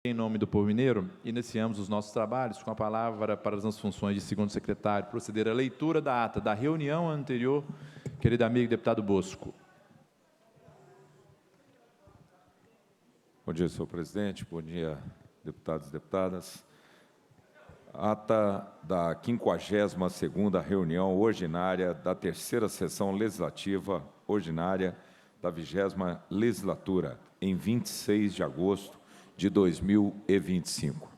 Em nome do povo mineiro, iniciamos os nossos trabalhos com a palavra para as funções de segundo secretário, proceder à leitura da ata da reunião anterior. Querido amigo deputado Bosco. Bom dia, senhor presidente. Bom dia, deputados e deputadas. Ata da 52ª reunião ordinária da terceira sessão legislativa ordinária da 20ª legislatura, em 26 de agosto de 2025.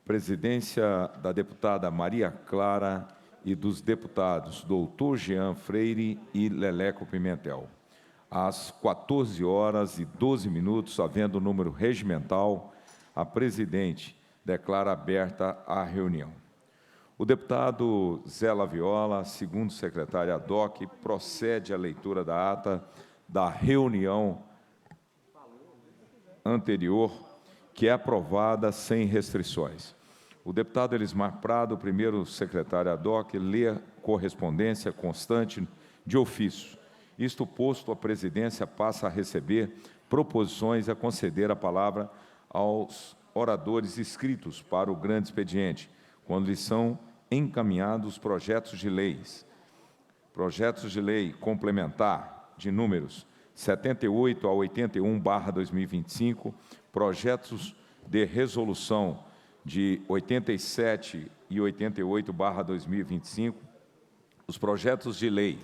Presidência da deputada Maria Clara e dos deputados doutor Jean Freire e Leleco Pimentel. Às 14h12, havendo número regimental, a presidente declara aberta a reunião. O deputado Zé Laviola, segundo secretário ad hoc, procede à leitura da ata da reunião anterior, que é aprovada sem restrições. O deputado Elismar Prado, primeiro secretário ad hoc, lê a correspondência constante de ofício. Isto posto, a presidência passa a receber proposições a conceder a palavra aos oradores inscritos para o grande expediente, quando lhes são encaminhados projetos de leis. Projetos de lei complementar de números 78 a 81/2025, projetos de resolução de 87 e 88/2025, os projetos de lei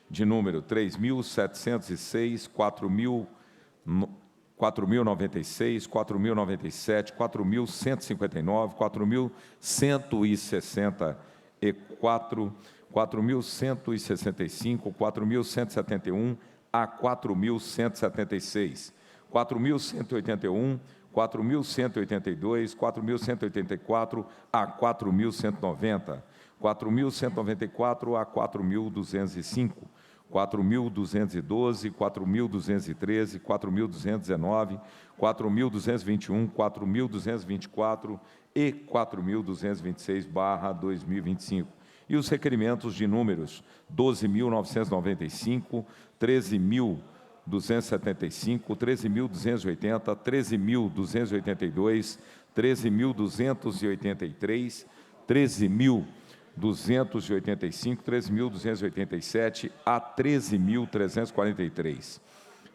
de número 3.706, 4.096, 4.097, 4.159, 4.164, 4.165, 4.171 a 4.176, 4.181, 4.182, 4.184 a 4.190, 4.194 a 4.205, 4.212, 4.213, 4.219, 4.221, 4.224 e 4.226/2025. E os requerimentos de números 12.995, 13.275, 13.280, 13.282, 13.283, 13.285, 13.287 a 13.343,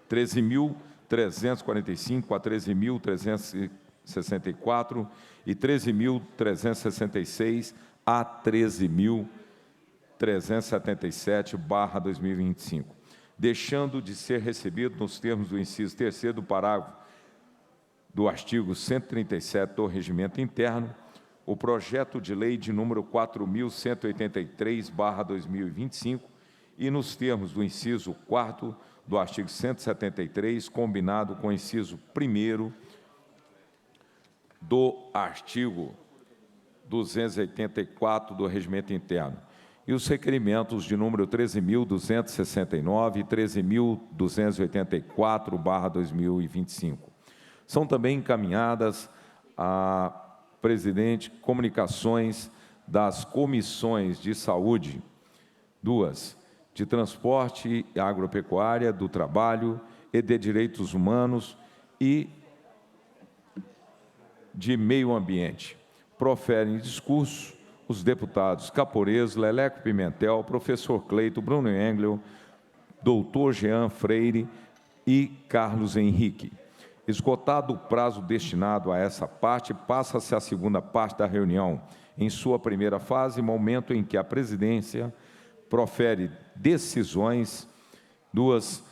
13.345 a 13.364 e 13.366 a 13.377/2025, deixando de ser recebido nos termos do inciso 3º do parágrafo do artigo 137 do Regimento Interno, o projeto de lei de número 4.183/2025 e nos termos do inciso 4º do artigo 173, combinado com o inciso 1º do artigo 284 do Regimento Interno, e os requerimentos de número 13.269 e 13.284/2025. São também encaminhadas a presidente comunicações das comissões de saúde, 2, de transporte e agropecuária, do trabalho e de direitos humanos e de meio ambiente. Proferem discurso os deputados Caporeso, Leleco Pimentel, professor Cleito, Bruno Engel, doutor Jean Freire e Carlos Henrique. Esgotado o prazo destinado a essa parte, passa-se à segunda parte da reunião, em sua primeira fase, momento em que a presidência profere decisões, 2,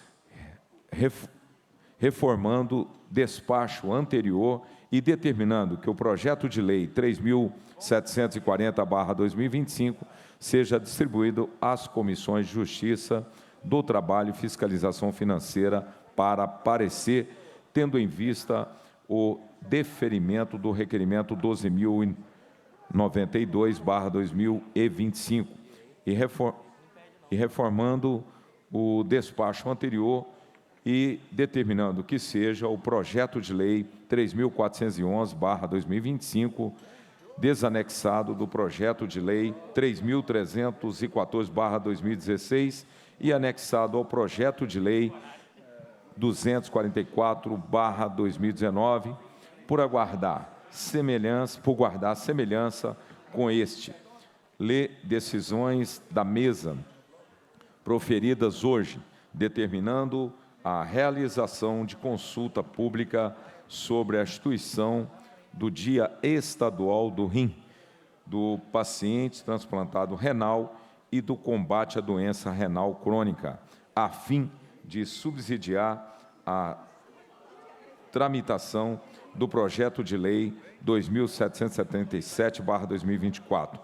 reformando despacho anterior e determinando que o projeto de lei 3.740/2025 seja distribuído às comissões de Justiça, do Trabalho e Fiscalização Financeira para parecer, tendo em vista o deferimento do requerimento 12.092/2025 e reformando o despacho anterior e determinando que seja o projeto de lei 3.411/2025, desanexado do projeto de lei 3.314/2016 e anexado ao projeto de lei 244/2019, por guardar semelhança com este. Lê decisões da mesa proferidas hoje, determinando a realização de consulta pública sobre a instituição do Dia Estadual do Rim, do paciente transplantado renal e do combate à doença renal crônica, a fim de subsidiar a tramitação do projeto de lei 2777/2024,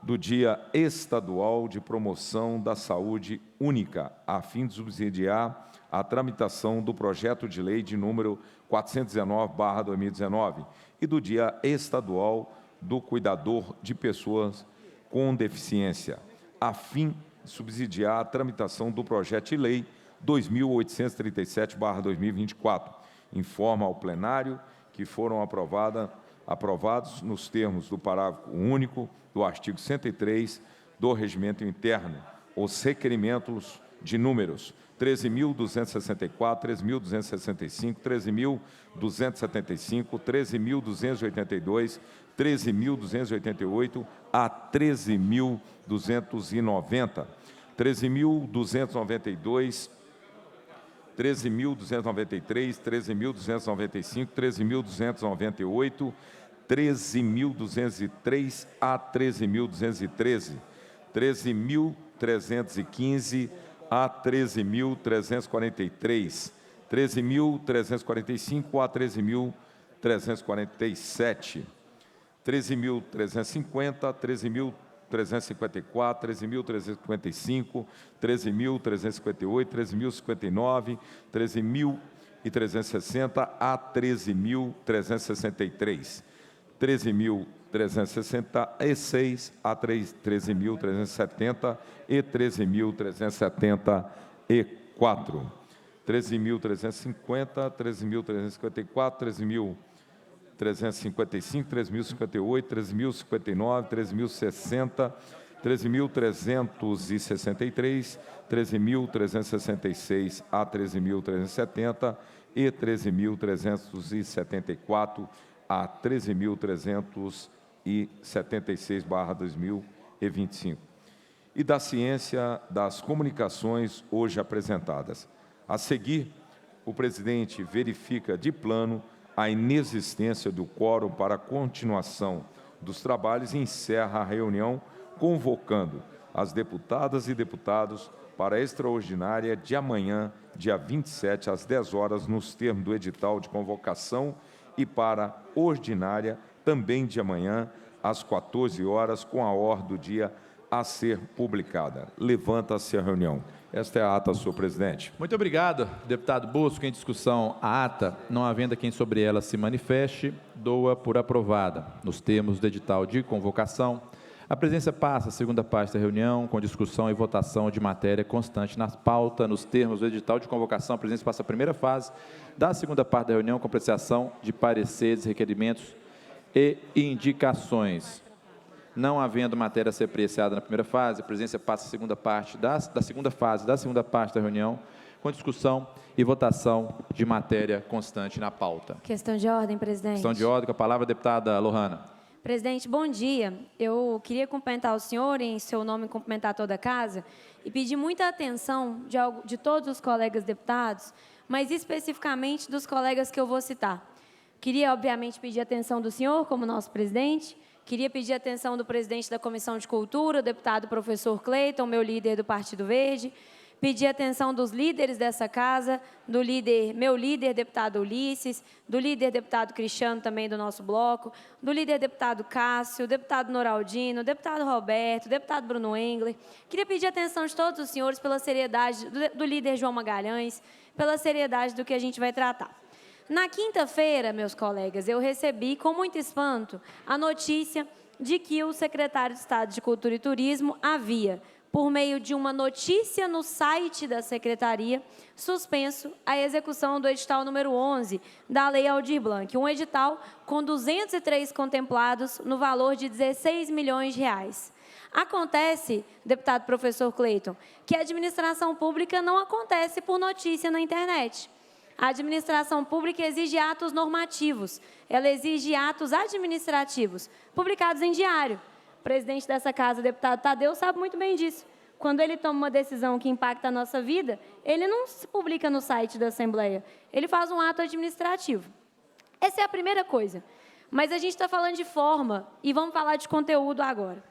do Dia Estadual de Promoção da Saúde Única, a fim de subsidiar a tramitação do projeto de lei de número 419/2019 e do Dia Estadual do Cuidador de Pessoas com Deficiência, a fim de subsidiar a tramitação do projeto de lei 2837/2024. Informa ao plenário que foram aprovados nos termos do parágrafo único do artigo 103 do Regimento Interno os requerimentos de números 13.264, 13.265, 13.275, 13.282, 13.288 a 13.290, 13.292, 13.293, 13.295, 13.298, 13.203 a 13.213, 13.315 a 13.343, 13.345 a 13.347, 13.350, 13.354, 13.355, 13.358, 13.059, 13.360 a 13.363, 13.366 a 13.370 e 13.374, 13.350, 13.354, 13.355, 13.058, 13.059, 13.060, 13.363, 13.366 a 13.370 e 13.374 a 13.376/2025, e da ciência das comunicações hoje apresentadas. A seguir, o presidente verifica de plano a inexistência do quórum para a continuação dos trabalhos e encerra a reunião, convocando as deputadas e deputados para a extraordinária de amanhã, dia 27, às 10 horas, nos termos do edital de convocação, e para a ordinária, também de amanhã, às 14 horas, com a ordem do dia a ser publicada. Levanta-se a reunião. Esta é a ata, senhor presidente. Muito obrigado, deputado Bosco. Em discussão, a ata, não havendo quem sobre ela se manifeste, doa por aprovada, nos termos do edital de convocação. A presidência passa a segunda parte da reunião, com discussão e votação de matéria constante na pauta, nos termos do edital de convocação. A presidência passa a primeira fase da segunda parte da reunião, com apreciação de pareceres, requerimentos e indicações. Não havendo matéria a ser apreciada na primeira fase, a presidência passa a segunda parte da segunda fase da segunda parte da reunião, com discussão e votação de matéria constante na pauta. Questão de ordem, presidente. Questão de ordem, com a palavra a deputada Lohana. Presidente, bom dia. Eu queria cumprimentar o senhor, em seu nome cumprimentar toda a casa, e pedir muita atenção de todos os colegas deputados, mas especificamente dos colegas que eu vou citar. Queria, obviamente, pedir atenção do senhor, como nosso presidente. Queria pedir atenção do presidente da Comissão de Cultura, o deputado professor Cleiton, meu líder do Partido Verde. Pedir atenção dos líderes dessa casa, meu líder, deputado Ulisses, do líder, deputado Cristiano, também do nosso bloco, do líder, deputado Cássio, deputado Noraldino, deputado Roberto, deputado Bruno Engler. Queria pedir atenção de todos os senhores pela seriedade, do líder João Magalhães, pela seriedade do que a gente vai tratar. Na quinta-feira, meus colegas, eu recebi, com muito espanto, a notícia de que o secretário de Estado de Cultura e Turismo havia, por meio de uma notícia no site da Secretaria, suspenso a execução do edital número 11 da Lei Aldir Blanc, um edital com 203 contemplados no valor de R$ 16 milhões. Acontece, deputado professor Cleiton, que a administração pública não acontece por notícia na internet. A administração pública exige atos normativos, ela exige atos administrativos, publicados em diário. O presidente dessa casa, deputado Tadeu, sabe muito bem disso. Quando ele toma uma decisão que impacta a nossa vida, ele não se publica no site da Assembleia, ele faz um ato administrativo. Essa é a primeira coisa. Mas a gente está falando de forma e vamos falar de conteúdo agora.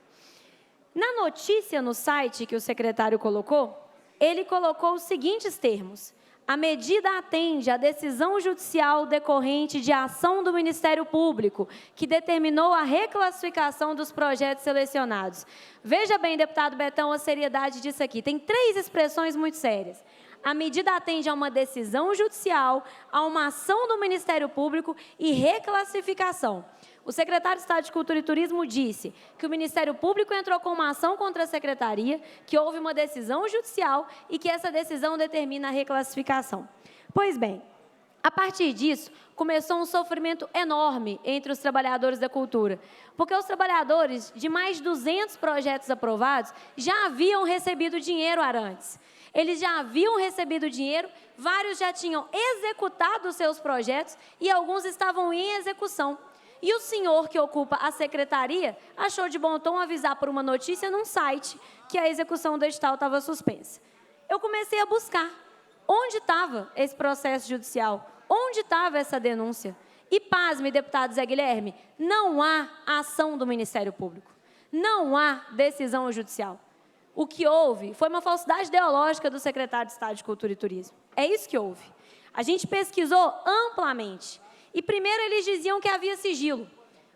Na notícia no site que o secretário colocou, ele colocou os seguintes termos: a medida atende à decisão judicial decorrente de ação do Ministério Público, que determinou a reclassificação dos projetos selecionados. Veja bem, deputado Betão, a seriedade disso aqui. Tem 3 expressões muito sérias. A medida atende a uma decisão judicial, a uma ação do Ministério Público e reclassificação. O secretário de Estado de Cultura e Turismo disse que o Ministério Público entrou com uma ação contra a Secretaria, que houve uma decisão judicial e que essa decisão determina a reclassificação. Pois bem, a partir disso, começou um sofrimento enorme entre os trabalhadores da cultura, porque os trabalhadores de mais de 200 projetos aprovados já haviam recebido dinheiro antes. Eles já haviam recebido dinheiro, vários já tinham executado seus projetos e alguns estavam em execução. E o senhor que ocupa a secretaria achou de bom tom avisar por uma notícia num site que a execução do edital estava suspensa. Eu comecei a buscar onde estava esse processo judicial, onde estava essa denúncia. E pasme, deputado Zé Guilherme, não há ação do Ministério Público, não há decisão judicial. O que houve foi uma falsidade ideológica do secretário de Estado de Cultura e Turismo. É isso que houve. A gente pesquisou amplamente. E primeiro eles diziam que havia sigilo.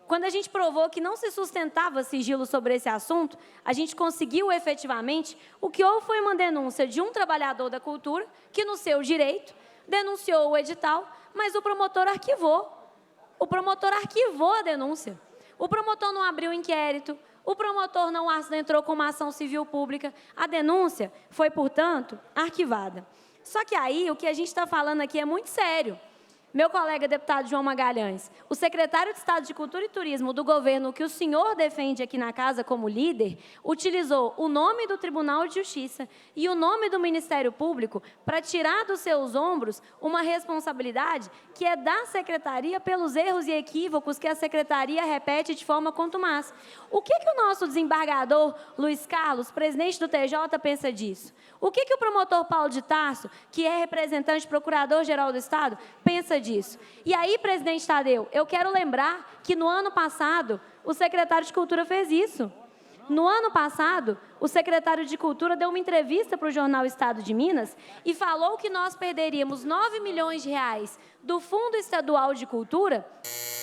Quando a gente provou que não se sustentava sigilo sobre esse assunto, a gente conseguiu efetivamente, o que houve foi uma denúncia de um trabalhador da cultura, que no seu direito denunciou o edital, mas o promotor arquivou. O promotor arquivou a denúncia. O promotor não abriu inquérito, o promotor não entrou com uma ação civil pública. A denúncia foi, portanto, arquivada. Só que aí, o que a gente está falando aqui é muito sério. Meu colega deputado João Magalhães, o secretário de Estado de Cultura e Turismo do governo que o senhor defende aqui na casa como líder, utilizou o nome do Tribunal de Justiça e o nome do Ministério Público para tirar dos seus ombros uma responsabilidade que é da secretaria pelos erros e equívocos que a secretaria repete de forma contumaz. O que o nosso desembargador Luiz Carlos, presidente do TJ, pensa disso? O que o promotor Paulo de Tarso, que é representante procurador-geral do Estado, pensa disso? E aí, presidente Tadeu, eu quero lembrar que no ano passado o secretário de Cultura fez isso. No ano passado, o secretário de Cultura deu uma entrevista para o jornal Estado de Minas e falou que nós perderíamos 9 milhões de reais do Fundo Estadual de Cultura.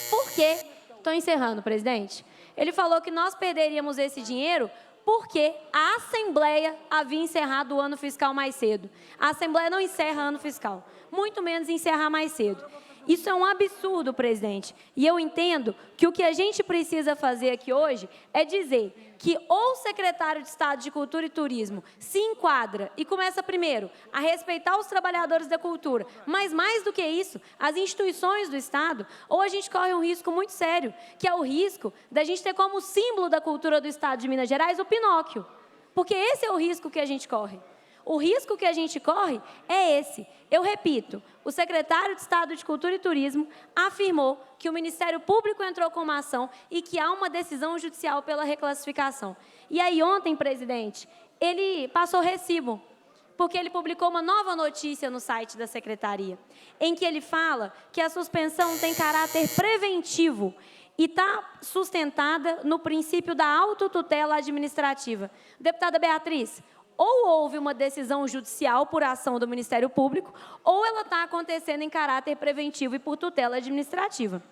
Por quê? Estou encerrando, presidente. Ele falou que nós perderíamos esse dinheiro porque a Assembleia havia encerrado o ano fiscal mais cedo. A Assembleia não encerra ano fiscal, muito menos encerrar mais cedo. Isso é um absurdo, presidente. E eu entendo que o que a gente precisa fazer aqui hoje é dizer que ou o secretário de Estado de Cultura e Turismo se enquadra e começa primeiro a respeitar os trabalhadores da cultura, mas mais do que isso, as instituições do Estado, ou a gente corre um risco muito sério, que é o risco da gente ter como símbolo da cultura do Estado de Minas Gerais o Pinóquio. Porque esse é o risco que a gente corre. O risco que a gente corre é esse. Eu repito, o secretário de Estado de Cultura e Turismo afirmou que o Ministério Público entrou com uma ação e que há uma decisão judicial pela reclassificação. E aí ontem, presidente, ele passou recibo, porque ele publicou uma nova notícia no site da Secretaria, em que ele fala que a suspensão tem caráter preventivo e está sustentada no princípio da autotutela administrativa. Deputada Beatriz, ou houve uma decisão judicial por ação do Ministério Público, ou ela está acontecendo em caráter preventivo e por tutela administrativa.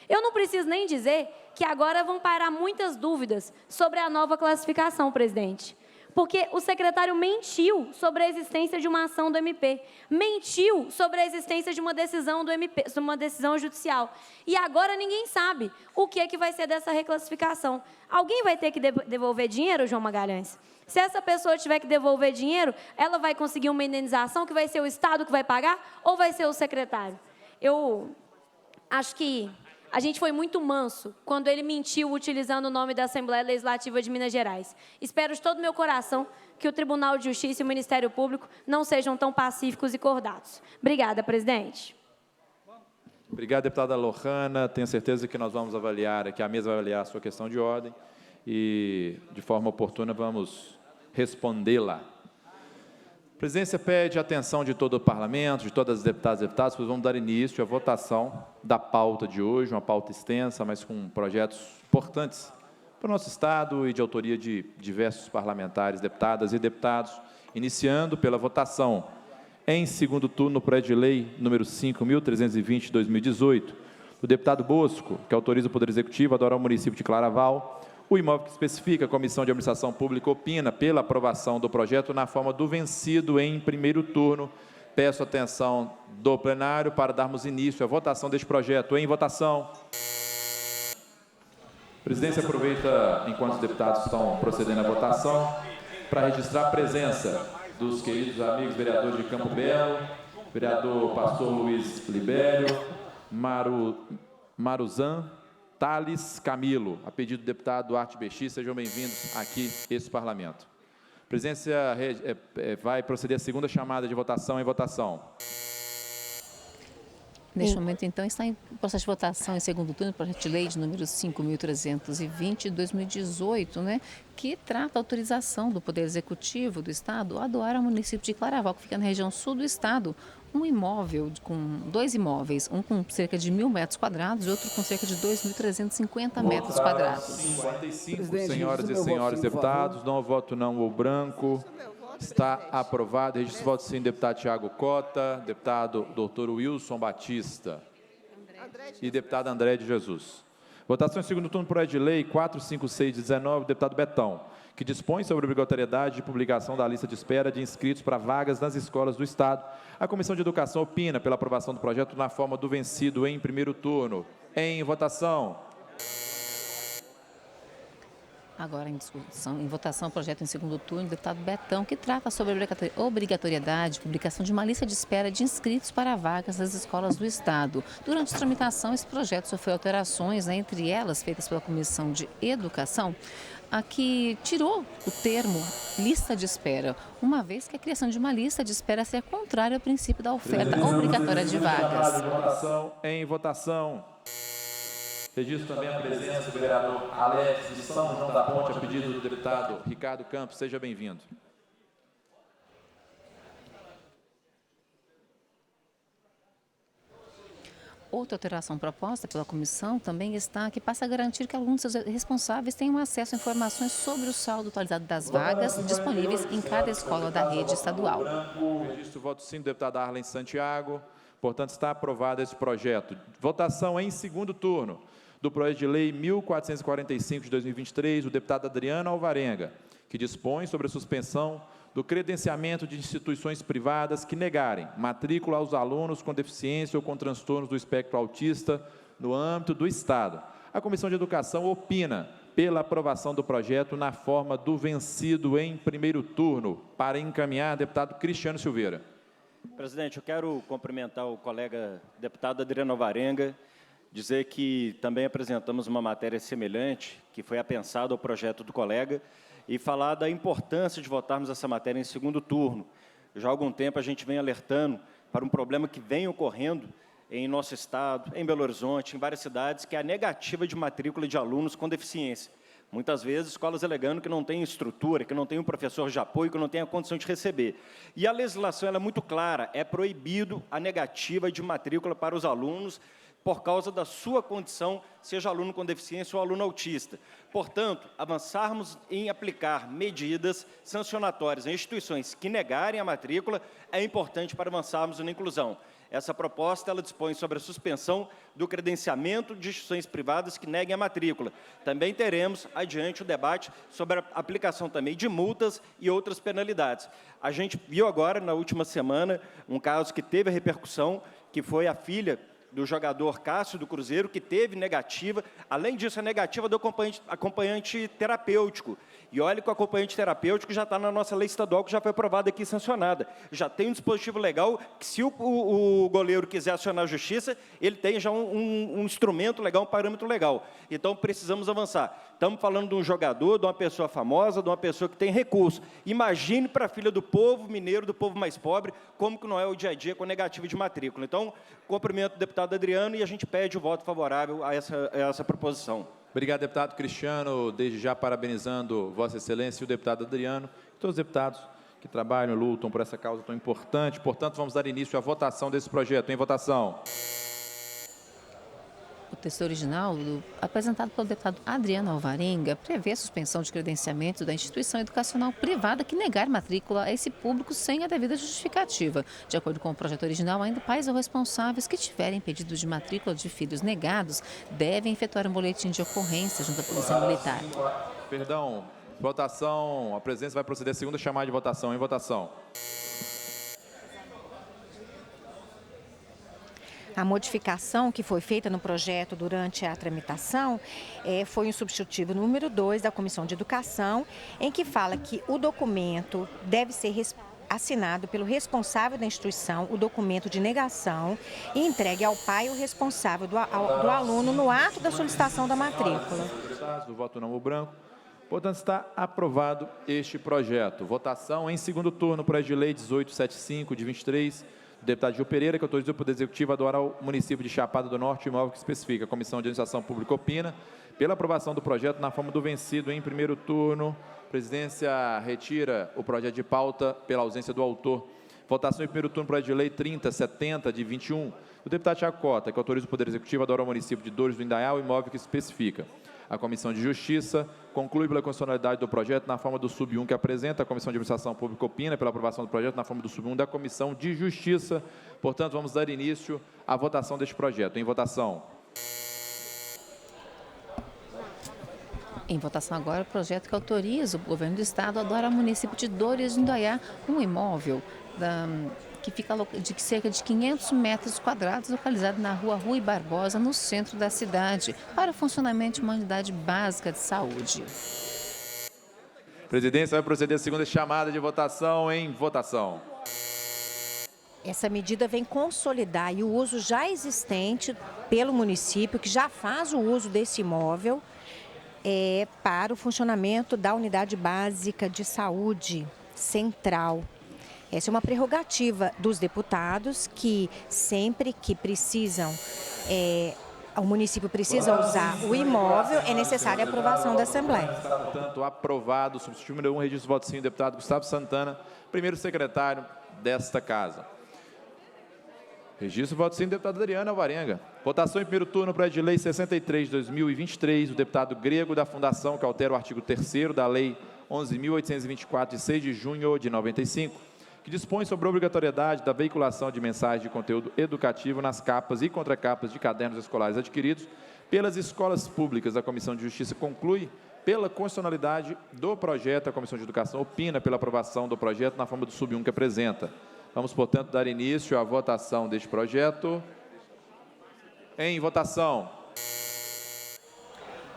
Eu não preciso nem dizer que agora vão pairar muitas dúvidas sobre a nova classificação, presidente. Porque o secretário mentiu sobre a existência de uma ação do MP, mentiu sobre a existência de uma decisão do MP, uma decisão judicial. E agora ninguém sabe o que vai ser dessa reclassificação. Alguém vai ter que devolver dinheiro, João Magalhães? Se essa pessoa tiver que devolver dinheiro, ela vai conseguir uma indenização que vai ser o Estado que vai pagar ou vai ser o secretário? Eu acho que A gente foi muito manso quando ele mentiu utilizando o nome da Assembleia Legislativa de Minas Gerais. Espero de todo o meu coração que o Tribunal de Justiça e o Ministério Público não sejam tão pacíficos e cordatos. Obrigada, presidente. Obrigado, deputada Lohana. Tenho certeza que nós vamos avaliar, que a mesa vai avaliar a sua questão de ordem e, de forma oportuna, vamos respondê-la. A presidência pede a atenção de todo o parlamento, de todas as deputadas e deputados, pois vamos dar início à votação da pauta de hoje, uma pauta extensa, mas com projetos importantes para o nosso Estado e de autoria de diversos parlamentares, deputadas e deputados, iniciando pela votação em segundo turno, projeto de lei número 5.320 de 2018, do deputado Bosco, que autoriza o Poder Executivo a doar ao município de Claraval o imóvel que especifica a Comissão de Administração Pública opina pela aprovação do projeto na forma do vencido em primeiro turno. Peço atenção do plenário para darmos início à votação deste projeto. Em votação. A presidência aproveita, enquanto os deputados estão procedendo à votação, para registrar a presença dos queridos amigos vereadores de Campo Belo, vereador pastor Luiz Libério, Maruzan, Thales Camilo, a pedido do deputado Duarte Bexi, sejam bem-vindos aqui a esse parlamento. A presidência vai proceder à segunda chamada de votação em votação. Neste momento, então, está em processo de votação em segundo turno, o projeto de lei de número 5.320 de 2018, né, que trata a autorização do Poder Executivo do Estado a doar ao município de Claraval, que fica na região sul do Estado, um imóvel com dois imóveis, um com cerca de 1.000 metros quadrados e outro com cerca de 2.350 metros quadrados. 55, senhoras e senhores deputados, não voto não ou branco. Está aprovado. Registro voto sim, deputado Tiago Cota, deputado doutor Wilson Batista e deputado André de Jesus. Votação em segundo turno, projeto de lei 456/19, deputado Betão, que dispõe sobre a obrigatoriedade de publicação da lista de espera de inscritos para vagas nas escolas do Estado. A Comissão de Educação opina pela aprovação do projeto na forma do vencido em primeiro turno. Em votação. Agora em discussão, em votação, o projeto em segundo turno, deputado Betão, que trata sobre a obrigatoriedade de publicação de uma lista de espera de inscritos para vagas nas escolas do Estado. Durante a tramitação, esse projeto sofreu alterações, né, entre elas feitas pela Comissão de Educação, a que tirou o termo lista de espera, uma vez que a criação de uma lista de espera seria contrária ao princípio da oferta obrigatória de vagas. Em votação. Registro também a presença do vereador Alex de São João da Ponte, a pedido do deputado Ricardo Campos. Seja bem-vindo. Outra alteração proposta pela comissão também está que passa a garantir que alunos responsáveis tenham acesso a informações sobre o saldo atualizado das vagas disponíveis em cada escola da rede estadual. Registro voto sim do deputado Arlen Santiago. Portanto, está aprovado esse projeto. Votação em segundo turno do projeto de lei 1445 de 2023, do deputado Adriano Alvarenga, que dispõe sobre a suspensão do credenciamento de instituições privadas que negarem matrícula aos alunos com deficiência ou com transtornos do espectro autista no âmbito do Estado. A Comissão de Educação opina pela aprovação do projeto na forma do vencido em primeiro turno. Para encaminhar, deputado Cristiano Silveira. Presidente, eu quero cumprimentar o colega deputado Adriano Alvarenga, dizer que também apresentamos uma matéria semelhante, que foi apensada ao projeto do colega, e falar da importância de votarmos essa matéria em segundo turno. Já há algum tempo a gente vem alertando para um problema que vem ocorrendo em nosso estado, em Belo Horizonte, em várias cidades, que é a negativa de matrícula de alunos com deficiência. Muitas vezes, escolas alegando que não tem estrutura, que não tem um professor de apoio, que não tem a condição de receber. E a legislação ela é muito clara, é proibido a negativa de matrícula para os alunos por causa da sua condição, seja aluno com deficiência ou aluno autista. Portanto, avançarmos em aplicar medidas sancionatórias em instituições que negarem a matrícula é importante para avançarmos na inclusão. Essa proposta ela dispõe sobre a suspensão do credenciamento de instituições privadas que neguem a matrícula. Também teremos, adiante, o debate sobre a aplicação também de multas e outras penalidades. A gente viu agora, na última semana, um caso que teve a repercussão, que foi a filha do jogador Cássio do Cruzeiro, que teve negativa. Além disso, a negativa do acompanhante terapêutico. E olha que o acompanhante terapêutico já está na nossa lei estadual, que já foi aprovada aqui e sancionada. Já tem um dispositivo legal que, se o goleiro quiser acionar a justiça, ele tem já um instrumento legal, um parâmetro legal. Então, precisamos avançar. Estamos falando de um jogador, de uma pessoa famosa, de uma pessoa que tem recurso. Imagine para a filha do povo mineiro, do povo mais pobre, como que não é o dia a dia com negativa de matrícula. Então, cumprimento o deputado Adriano e a gente pede o voto favorável a essa proposição. Obrigado, deputado Cristiano. Desde já parabenizando Vossa Excelência e o deputado Adriano, e todos os deputados que trabalham e lutam por essa causa tão importante. Portanto, vamos dar início à votação desse projeto. Em votação. O texto original, apresentado pelo deputado Adriano Alvarenga, prevê a suspensão de credenciamento da instituição educacional privada que negar matrícula a esse público sem a devida justificativa. De acordo com o projeto original, ainda pais ou responsáveis que tiverem pedido de matrícula de filhos negados devem efetuar um boletim de ocorrência junto à Polícia Militar. Perdão, votação. A presidência vai proceder à segunda chamada de votação. Em votação. A modificação que foi feita no projeto durante a tramitação foi um substitutivo número 2 da Comissão de Educação, em que fala que o documento deve ser assinado pelo responsável da instituição, o documento de negação, e entregue ao pai o responsável do aluno no ato da solicitação da matrícula. Do voto não, o branco. Portanto, está aprovado este projeto. Votação em segundo turno, projeto de lei 1875, de 23, do deputado Gil Pereira, que autoriza o Poder Executivo a doar ao município de Chapada do Norte o imóvel que especifica. A Comissão de Administração Pública opina pela aprovação do projeto na forma do vencido em primeiro turno. A presidência retira o projeto de pauta pela ausência do autor. Votação em primeiro turno, projeto de lei 3070, de 21, do deputado Thiago Cota, que autoriza o Poder Executivo a doar ao município de Dores do Indaial o imóvel que especifica. A Comissão de Justiça conclui pela constitucionalidade do projeto na forma do sub-1 que apresenta. A Comissão de Administração Pública opina pela aprovação do projeto na forma do sub-1 da Comissão de Justiça. Portanto, vamos dar início à votação deste projeto. Em votação. Em votação agora, o projeto que autoriza o governo do Estado a doar ao município de Dores do Indaiá um imóvel que fica de cerca de 500 metros quadrados, localizado na rua Rui Barbosa, no centro da cidade, para o funcionamento de uma unidade básica de saúde. A presidência vai proceder à segunda chamada de votação. Em votação. Essa medida vem consolidar o uso já existente pelo município, que já faz o uso desse imóvel, para o funcionamento da unidade básica de saúde central. Essa é uma prerrogativa dos deputados que sempre que precisam, o município precisa usar o imóvel, é necessária a aprovação da Assembleia. Portanto, aprovado. Substituto número 1, registro de voto sim, deputado Gustavo Santana, primeiro secretário desta casa. Registro de voto sim, deputado Adriano Alvarenga. Votação em primeiro turno, projeto de lei 63 de 2023, do deputado Grego da Fundação, que altera o artigo 3º da lei 11.824, de 6 de junho de 95, que dispõe sobre a obrigatoriedade da veiculação de mensagens de conteúdo educativo nas capas e contracapas de cadernos escolares adquiridos pelas escolas públicas. A Comissão de Justiça conclui pela constitucionalidade do projeto. A Comissão de Educação opina pela aprovação do projeto na forma do sub-1 que apresenta. Vamos, portanto, dar início à votação deste projeto. Em votação.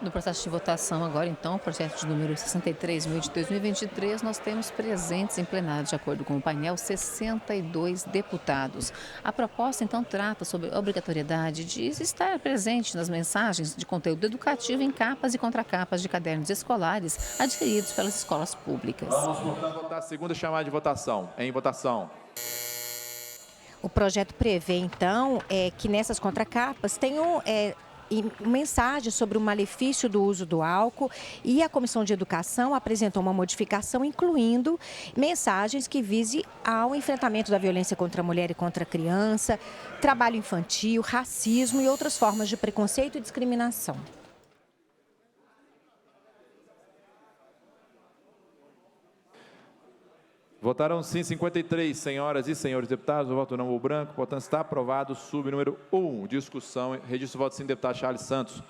No processo de votação agora, então, o projeto de número 63.000 de 2023, nós temos presentes em plenário, de acordo com o painel, 62 deputados. A proposta, então, trata sobre a obrigatoriedade de estar presente nas mensagens de conteúdo educativo em capas e contracapas de cadernos escolares adquiridos pelas escolas públicas. Vamos, portanto, votar a segunda chamada de votação. Em votação. O projeto prevê, então, que nessas contracapas tenham mensagem sobre o malefício do uso do álcool, e a Comissão de Educação apresentou uma modificação incluindo mensagens que vise ao enfrentamento da violência contra a mulher e contra a criança, trabalho infantil, racismo e outras formas de preconceito e discriminação. Votaram sim 53 senhoras e senhores deputados, o voto não, o branco. Portanto, está aprovado o sub-número 1. Discussão, registro de voto sim, deputado Charles Santos.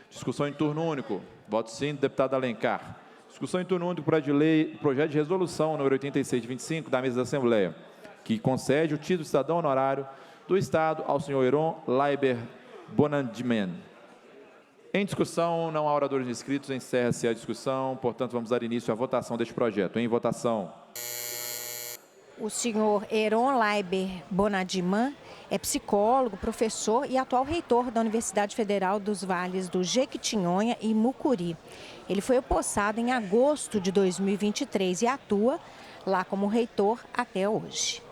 Discussão em turno único. Voto sim, deputado Alencar. Discussão em turno único, projeto de resolução número 86 de 25 da mesa da Assembleia, que concede o título de cidadão honorário do Estado, ao senhor Heron Laiber Bonandiman. Em discussão, não há oradores inscritos, encerra-se a discussão, portanto, vamos dar início à votação deste projeto. Em votação. O senhor Heron Laiber Bonandiman é psicólogo, professor e atual reitor da Universidade Federal dos Vales do Jequitinhonha e Mucuri. Ele foi empossado em agosto de 2023 e atua lá como reitor até hoje.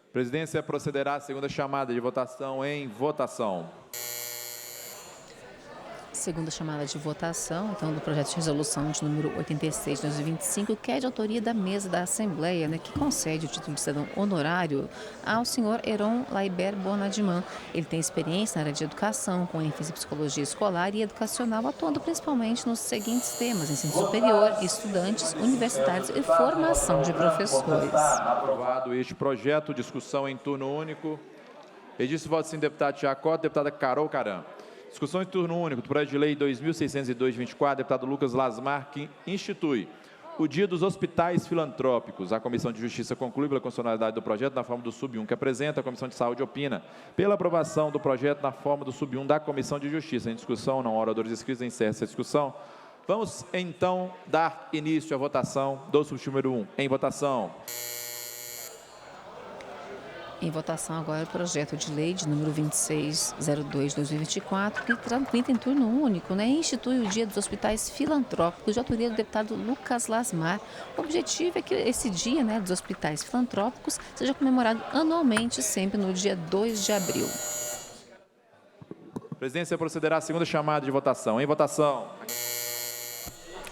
A presidência procederá à segunda chamada de votação. Em votação. Segunda chamada de votação, então, do projeto de resolução de número 86 de 2025, que é de autoria da mesa da Assembleia, né, que concede o título de cidadão honorário ao senhor Heron Laiber Bonandiman. Ele tem experiência na área de educação, com ênfase em psicologia escolar e educacional, atuando principalmente nos seguintes temas: ensino superior, estudantes, universitários e formação de professores. Aprovado este projeto, discussão em turno único. Registro voto sim, deputado Tiago Cota, deputada Carol Caram. Discussão em turno único do projeto de lei 2602/24, deputado Lucas Lasmar, que institui o Dia dos Hospitais Filantrópicos. A Comissão de Justiça conclui pela constitucionalidade do projeto na forma do sub-1 que apresenta. A Comissão de Saúde opina pela aprovação do projeto na forma do sub-1 da Comissão de Justiça. Em discussão, não há oradores inscritos, encerra essa discussão. Vamos, então, dar início à votação do substituto número 1. Em votação. Em votação agora o projeto de lei de número 2602/2024, que tramita em turno único, né, e institui o Dia dos Hospitais Filantrópicos, de autoria do deputado Lucas Lasmar. O objetivo é que esse dia, né, dos hospitais filantrópicos seja comemorado anualmente, sempre no dia 2 de abril. A presidência procederá à segunda chamada de votação. Em votação.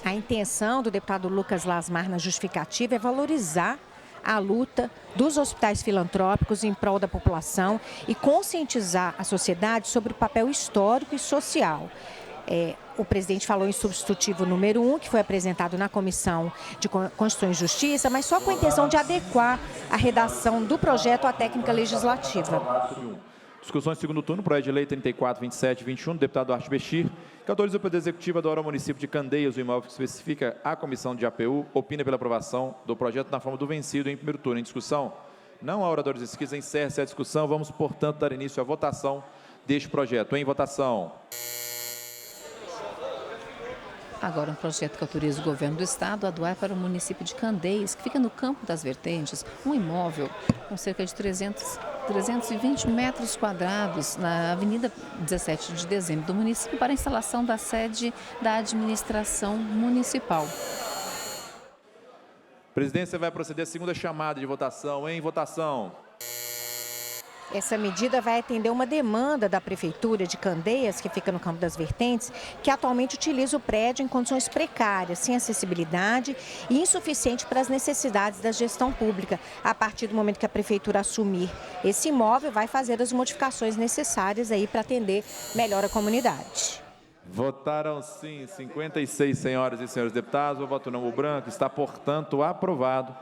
A intenção do deputado Lucas Lasmar na justificativa é valorizar a luta dos hospitais filantrópicos em prol da população e conscientizar a sociedade sobre o papel histórico e social. O presidente falou em substitutivo número 1, que foi apresentado na Comissão de Constituição e Justiça, mas só com a intenção de adequar a redação do projeto à técnica legislativa. Discussões em segundo turno, projeto de lei 3427/21, do deputado Duarte Bechir, que autoriza o Poder Executivo a doar ao município de Candeias o imóvel que especifica a Comissão de APU, opina pela aprovação do projeto na forma do vencido em primeiro turno. Em discussão, não há oradores inscritos, encerra-se a discussão. Vamos, portanto, dar início à votação deste projeto. Em votação. Agora, um projeto que autoriza o governo do estado a doar para o município de Candeias, que fica no Campo das Vertentes, um imóvel com cerca de 320 metros quadrados na Avenida 17 de Dezembro do município, para a instalação da sede da administração municipal. A presidência vai proceder à segunda chamada de votação. Em votação. Essa medida vai atender uma demanda da Prefeitura de Candeias, que fica no Campo das Vertentes, que atualmente utiliza o prédio em condições precárias, sem acessibilidade e insuficiente para as necessidades da gestão pública. A partir do momento que a Prefeitura assumir esse imóvel, vai fazer as modificações necessárias aí para atender melhor a comunidade. Votaram sim 56 senhoras e senhores deputados. O voto não, o branco. Está, portanto, aprovado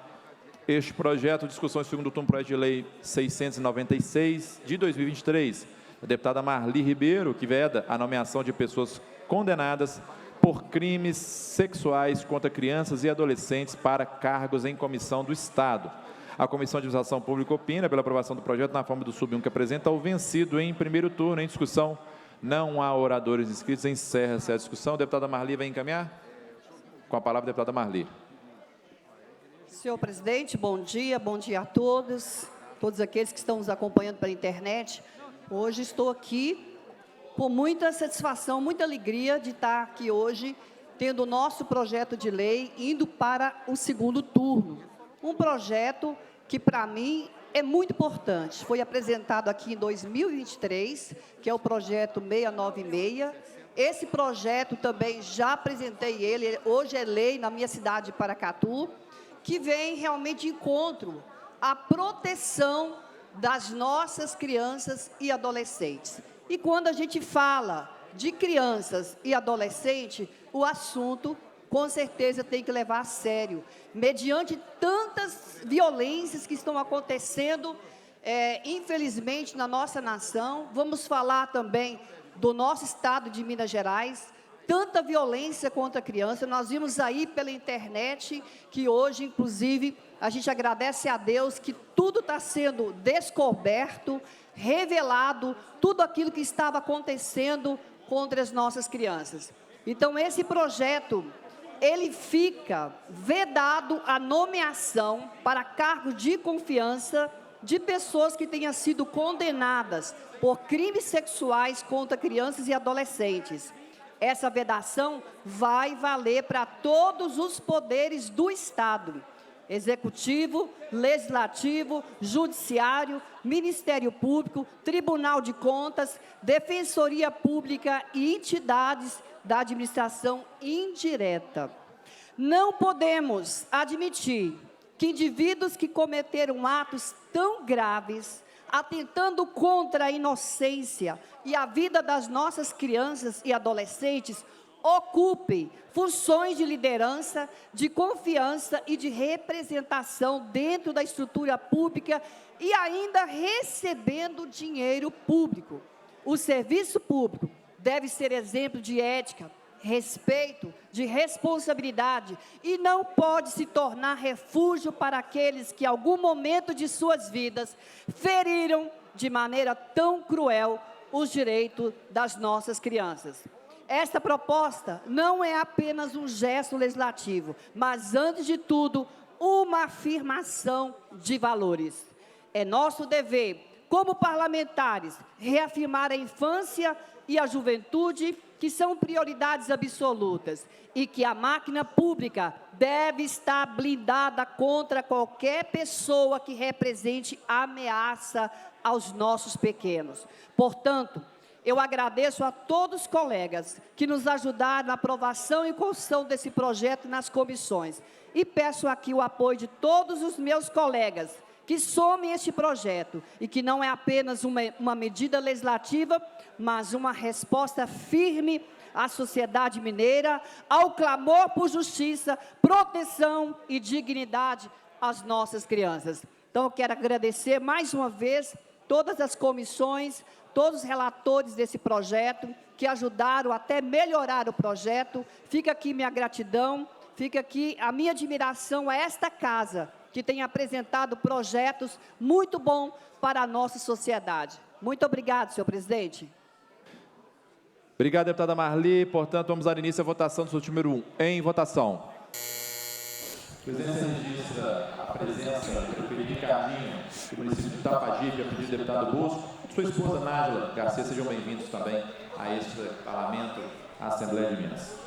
este projeto. Discussão em segundo turno, projeto de lei 696 de 2023. A deputada Marli Ribeiro, que veda a nomeação de pessoas condenadas por crimes sexuais contra crianças e adolescentes para cargos em comissão do Estado. A Comissão de Administração Pública opina pela aprovação do projeto na forma do sub-1 que apresenta o vencido em primeiro turno. Em discussão, não há oradores inscritos. Encerra-se a discussão. A deputada Marli vai encaminhar? Com a palavra, a deputada Marli. Senhor presidente, bom dia a todos aqueles que estão nos acompanhando pela internet. Hoje estou aqui com muita satisfação, muita alegria de estar aqui hoje, tendo o nosso projeto de lei indo para o segundo turno. Um projeto que, para mim, é muito importante. Foi apresentado aqui em 2023, que é o projeto 696. Esse projeto também já apresentei ele, hoje é lei na minha cidade de Paracatu, que vem realmente de encontro à proteção das nossas crianças e adolescentes. E quando a gente fala de crianças e adolescentes, o assunto, com certeza, tem que levar a sério. Mediante tantas violências que estão acontecendo, infelizmente, na nossa nação, vamos falar também do nosso estado de Minas Gerais, tanta violência contra a criança. Nós vimos aí pela internet que hoje, inclusive, a gente agradece a Deus que tudo está sendo descoberto, revelado, tudo aquilo que estava acontecendo contra as nossas crianças. Então, esse projeto, ele fica vedado a nomeação para cargo de confiança de pessoas que tenham sido condenadas por crimes sexuais contra crianças e adolescentes. Essa vedação vai valer para todos os poderes do Estado: Executivo, Legislativo, Judiciário, Ministério Público, Tribunal de Contas, Defensoria Pública e entidades da administração indireta. Não podemos admitir que indivíduos que cometeram atos tão graves, atentando contra a inocência e a vida das nossas crianças e adolescentes, ocupem funções de liderança, de confiança e de representação dentro da estrutura pública e ainda recebendo dinheiro público. O serviço público deve ser exemplo de ética, respeito, de responsabilidade e não pode se tornar refúgio para aqueles que, em algum momento de suas vidas, feriram de maneira tão cruel os direitos das nossas crianças. Esta proposta não é apenas um gesto legislativo, mas, antes de tudo, uma afirmação de valores. É nosso dever, como parlamentares, reafirmar a infância e a juventude, que são prioridades absolutas, e que a máquina pública deve estar blindada contra qualquer pessoa que represente ameaça aos nossos pequenos. Portanto, eu agradeço a todos os colegas que nos ajudaram na aprovação e construção desse projeto nas comissões. E peço aqui o apoio de todos os meus colegas que somem este projeto e que não é apenas uma medida legislativa, mas uma resposta firme à sociedade mineira, ao clamor por justiça, proteção e dignidade às nossas crianças. Então, eu quero agradecer mais uma vez todas as comissões, todos os relatores desse projeto, que ajudaram até melhorar o projeto. Fica aqui minha gratidão, fica aqui a minha admiração a esta casa, que tem apresentado projetos muito bons para a nossa sociedade. Muito obrigado, senhor presidente. Obrigado, deputada Marli. Portanto, vamos dar início à votação do assunto número 1. Em votação. A presidência registra a presença do Felipe Carlinho, do município de Itapajipe, a pedido do deputado Bosco. Sua esposa, Nájila Garcia, sejam bem-vindos também a este parlamento, a Assembleia de Minas.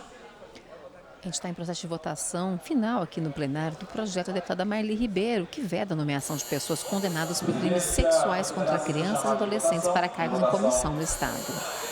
A gente está em processo de votação final aqui no plenário do projeto da deputada Marli Ribeiro, que veda a nomeação de pessoas condenadas por crimes sexuais contra crianças e adolescentes para cargos em comissão no Estado.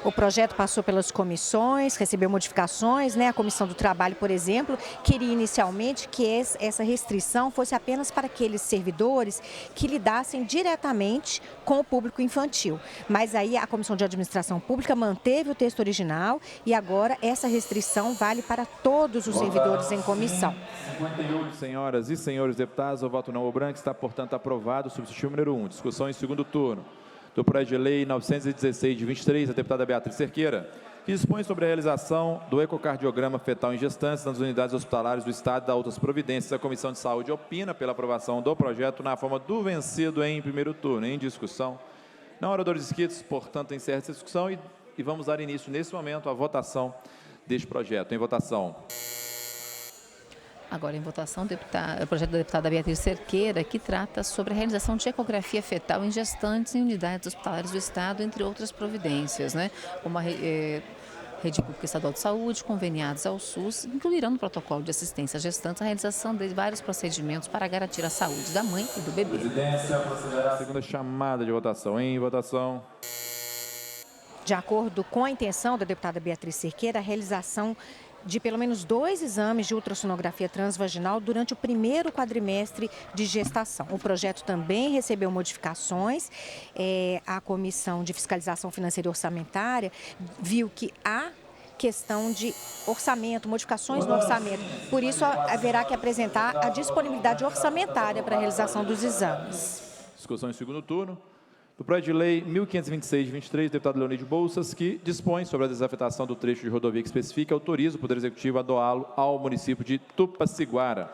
O projeto passou pelas comissões, recebeu modificações, né? A Comissão do Trabalho, por exemplo, queria inicialmente que essa restrição fosse apenas para aqueles servidores que lidassem diretamente com o público infantil. Mas aí a Comissão de Administração Pública manteve o texto original e agora essa restrição vale para todos os servidores em comissão. 58, senhoras e senhores deputados, o voto não ou branco está, portanto, aprovado. O substitutivo número 1, discussão em segundo turno do projeto de lei 916 de 23, a deputada Beatriz Cerqueira, que dispõe sobre a realização do ecocardiograma fetal em gestantes nas unidades hospitalares do Estado e da outras providências. A Comissão de Saúde opina pela aprovação do projeto na forma do vencido em primeiro turno. Em discussão. Não há oradores inscritos, portanto, encerra essa discussão e vamos dar início, nesse momento, à votação deste projeto. Em votação. Agora em votação, o projeto da deputada Beatriz Cerqueira, que trata sobre a realização de ecografia fetal em gestantes em unidades hospitalares do Estado, entre outras providências, né? Como a Rede Pública Estadual de Saúde, conveniados ao SUS, incluirão no protocolo de assistência à gestantes a realização de vários procedimentos para garantir a saúde da mãe e do bebê. Presidência, considerar a segunda chamada de votação. Em votação. De acordo com a intenção da deputada Beatriz Cerqueira, a realização de pelo menos 2 exames de ultrassonografia transvaginal durante o primeiro quadrimestre de gestação. O projeto também recebeu modificações. A Comissão de Fiscalização Financeira e Orçamentária viu que há questão de orçamento, modificações no orçamento. Por isso, haverá que apresentar a disponibilidade orçamentária para a realização dos exames. Discussão em segundo turno do projeto de lei 1526 de 23, deputado Leonide Bolsas, que dispõe sobre a desafetação do trecho de rodovia que especifica e autoriza o Poder Executivo a doá-lo ao município de Tupaciguara.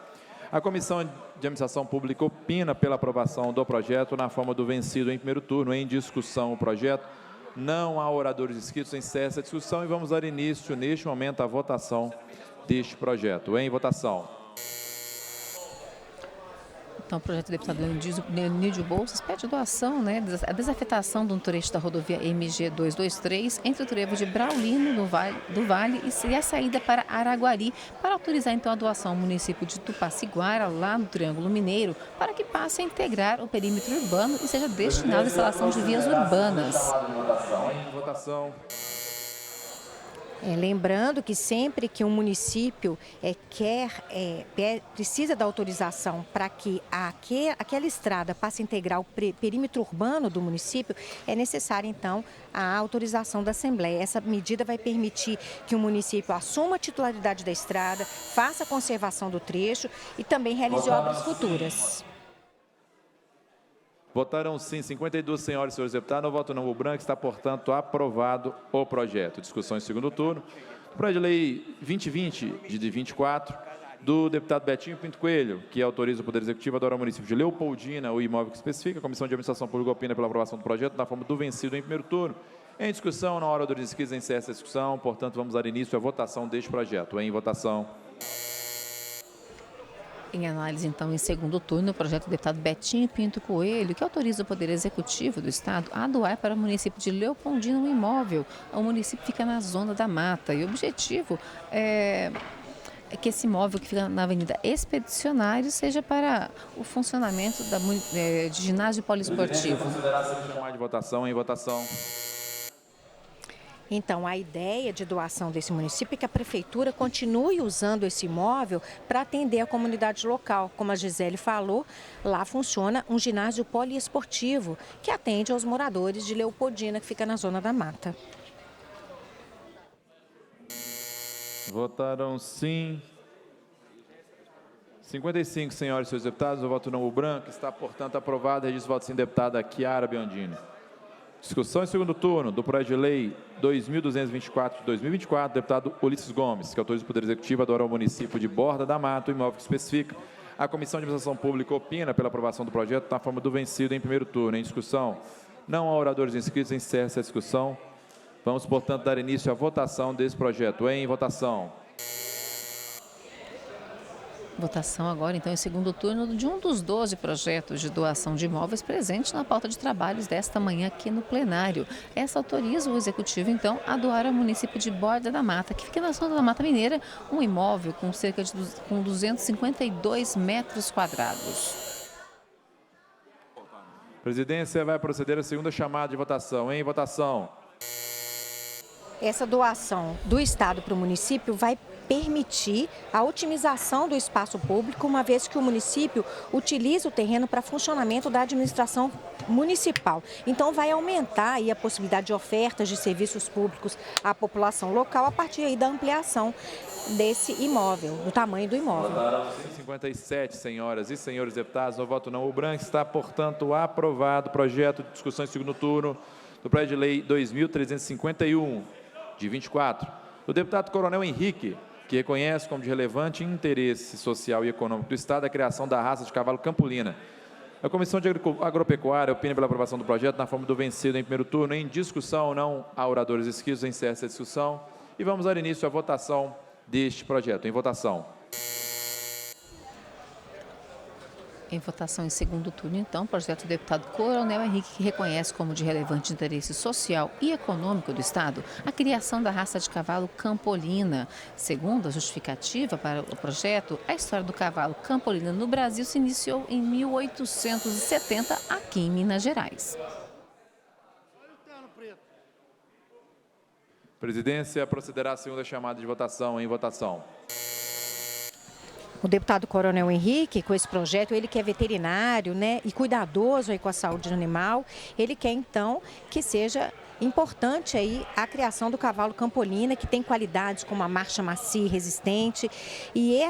A Comissão de Administração Pública opina pela aprovação do projeto na forma do vencido em primeiro turno. Em discussão o projeto. Não há oradores inscritos, encerra a discussão e vamos dar início, neste momento, à votação deste projeto. Em votação. Então, o projeto do deputado Leonídio Bolsas pede doação, a desafetação de um trecho da rodovia MG 223 entre o trevo de Braulino do Vale e a saída para Araguari, para autorizar então a doação ao município de Tupaciguara, lá no Triângulo Mineiro, para que passe a integrar o perímetro urbano e seja destinado à instalação de vias urbanas. Em votação. Lembrando que sempre que um município precisa da autorização para que aquela estrada passe a integrar o perímetro urbano do município, é necessária, então, a autorização da Assembleia. Essa medida vai permitir que o município assuma a titularidade da estrada, faça a conservação do trecho e também realize obras futuras. Votaram sim 52 senhoras e senhores deputados. No voto não, o branco. Está, portanto, aprovado o projeto. Discussão em segundo turno. O projeto de lei 2020, de 24, do deputado Betinho Pinto Coelho, que autoriza o Poder Executivo a doar ao município de Leopoldina o imóvel que especifica. A Comissão de Administração Pública opina pela aprovação do projeto na forma do vencido em primeiro turno. Em discussão, na hora dos inscritos, encerra essa discussão. Portanto, vamos dar início à votação deste projeto. Em votação. Em análise, então, em segundo turno, o projeto do deputado Betinho Pinto Coelho, que autoriza o Poder Executivo do Estado a doar para o município de Leopoldina um imóvel. O município fica na Zona da Mata e o objetivo é que esse imóvel que fica na Avenida Expedicionário seja para o funcionamento de ginásio poliesportivo. Chamar de votação. Em votação. Então, a ideia de doação desse município é que a prefeitura continue usando esse imóvel para atender a comunidade local. Como a Gisele falou, lá funciona um ginásio poliesportivo que atende aos moradores de Leopoldina, que fica na Zona da Mata. Votaram sim 55 senhoras e senhores deputados. O voto não, o branco. Está, portanto, aprovado. Registro voto sim, deputada Chiara Biondini. Discussão em segundo turno do projeto de lei 2.224 de 2024, deputado Ulisses Gomes, que autoriza o Poder Executivo a doar ao município de Borda da Mata o imóvel que especifica. A Comissão de Administração Pública opina pela aprovação do projeto na forma do vencido em primeiro turno. Em discussão, não há oradores inscritos, encerra essa discussão. Vamos, portanto, dar início à votação desse projeto. Em votação. Votação agora, então, em segundo turno de um dos 12 projetos de doação de imóveis presentes na pauta de trabalhos desta manhã aqui no plenário. Essa autoriza o Executivo, então, a doar ao município de Borda da Mata, que fica na Zona da Mata Mineira, um imóvel com cerca de 252 metros quadrados. A presidência vai proceder à segunda chamada de votação. Em votação. Essa doação do Estado para o município vai permitir a otimização do espaço público, uma vez que o município utiliza o terreno para funcionamento da administração municipal. Então, vai aumentar aí a possibilidade de ofertas de serviços públicos à população local a partir aí da ampliação desse imóvel, do tamanho do imóvel. Votaram 57 senhoras e senhores deputados. No voto não, o branco. Está, portanto, aprovado o projeto de discussão em segundo turno do projeto de lei 2.351, de 24, do deputado Coronel Henrique, que reconhece como de relevante interesse social e econômico do Estado a criação da raça de cavalo Campolina. A Comissão de Agropecuária opina pela aprovação do projeto na forma do vencido em primeiro turno. Em discussão, não há oradores inscritos, encerra essa discussão. E vamos dar início à votação deste projeto. Em votação. Em votação em segundo turno, então, o projeto do deputado Coronel Henrique, que reconhece como de relevante interesse social e econômico do Estado a criação da raça de cavalo Campolina. Segundo a justificativa para o projeto, a história do cavalo Campolina no Brasil se iniciou em 1870, aqui em Minas Gerais. A presidência procederá à segunda chamada de votação. Em votação. O deputado Coronel Henrique, com esse projeto, ele que é veterinário, e cuidadoso aí com a saúde do animal, ele quer, então, que seja importante aí a criação do cavalo Campolina, que tem qualidades como a marcha macia e resistente. E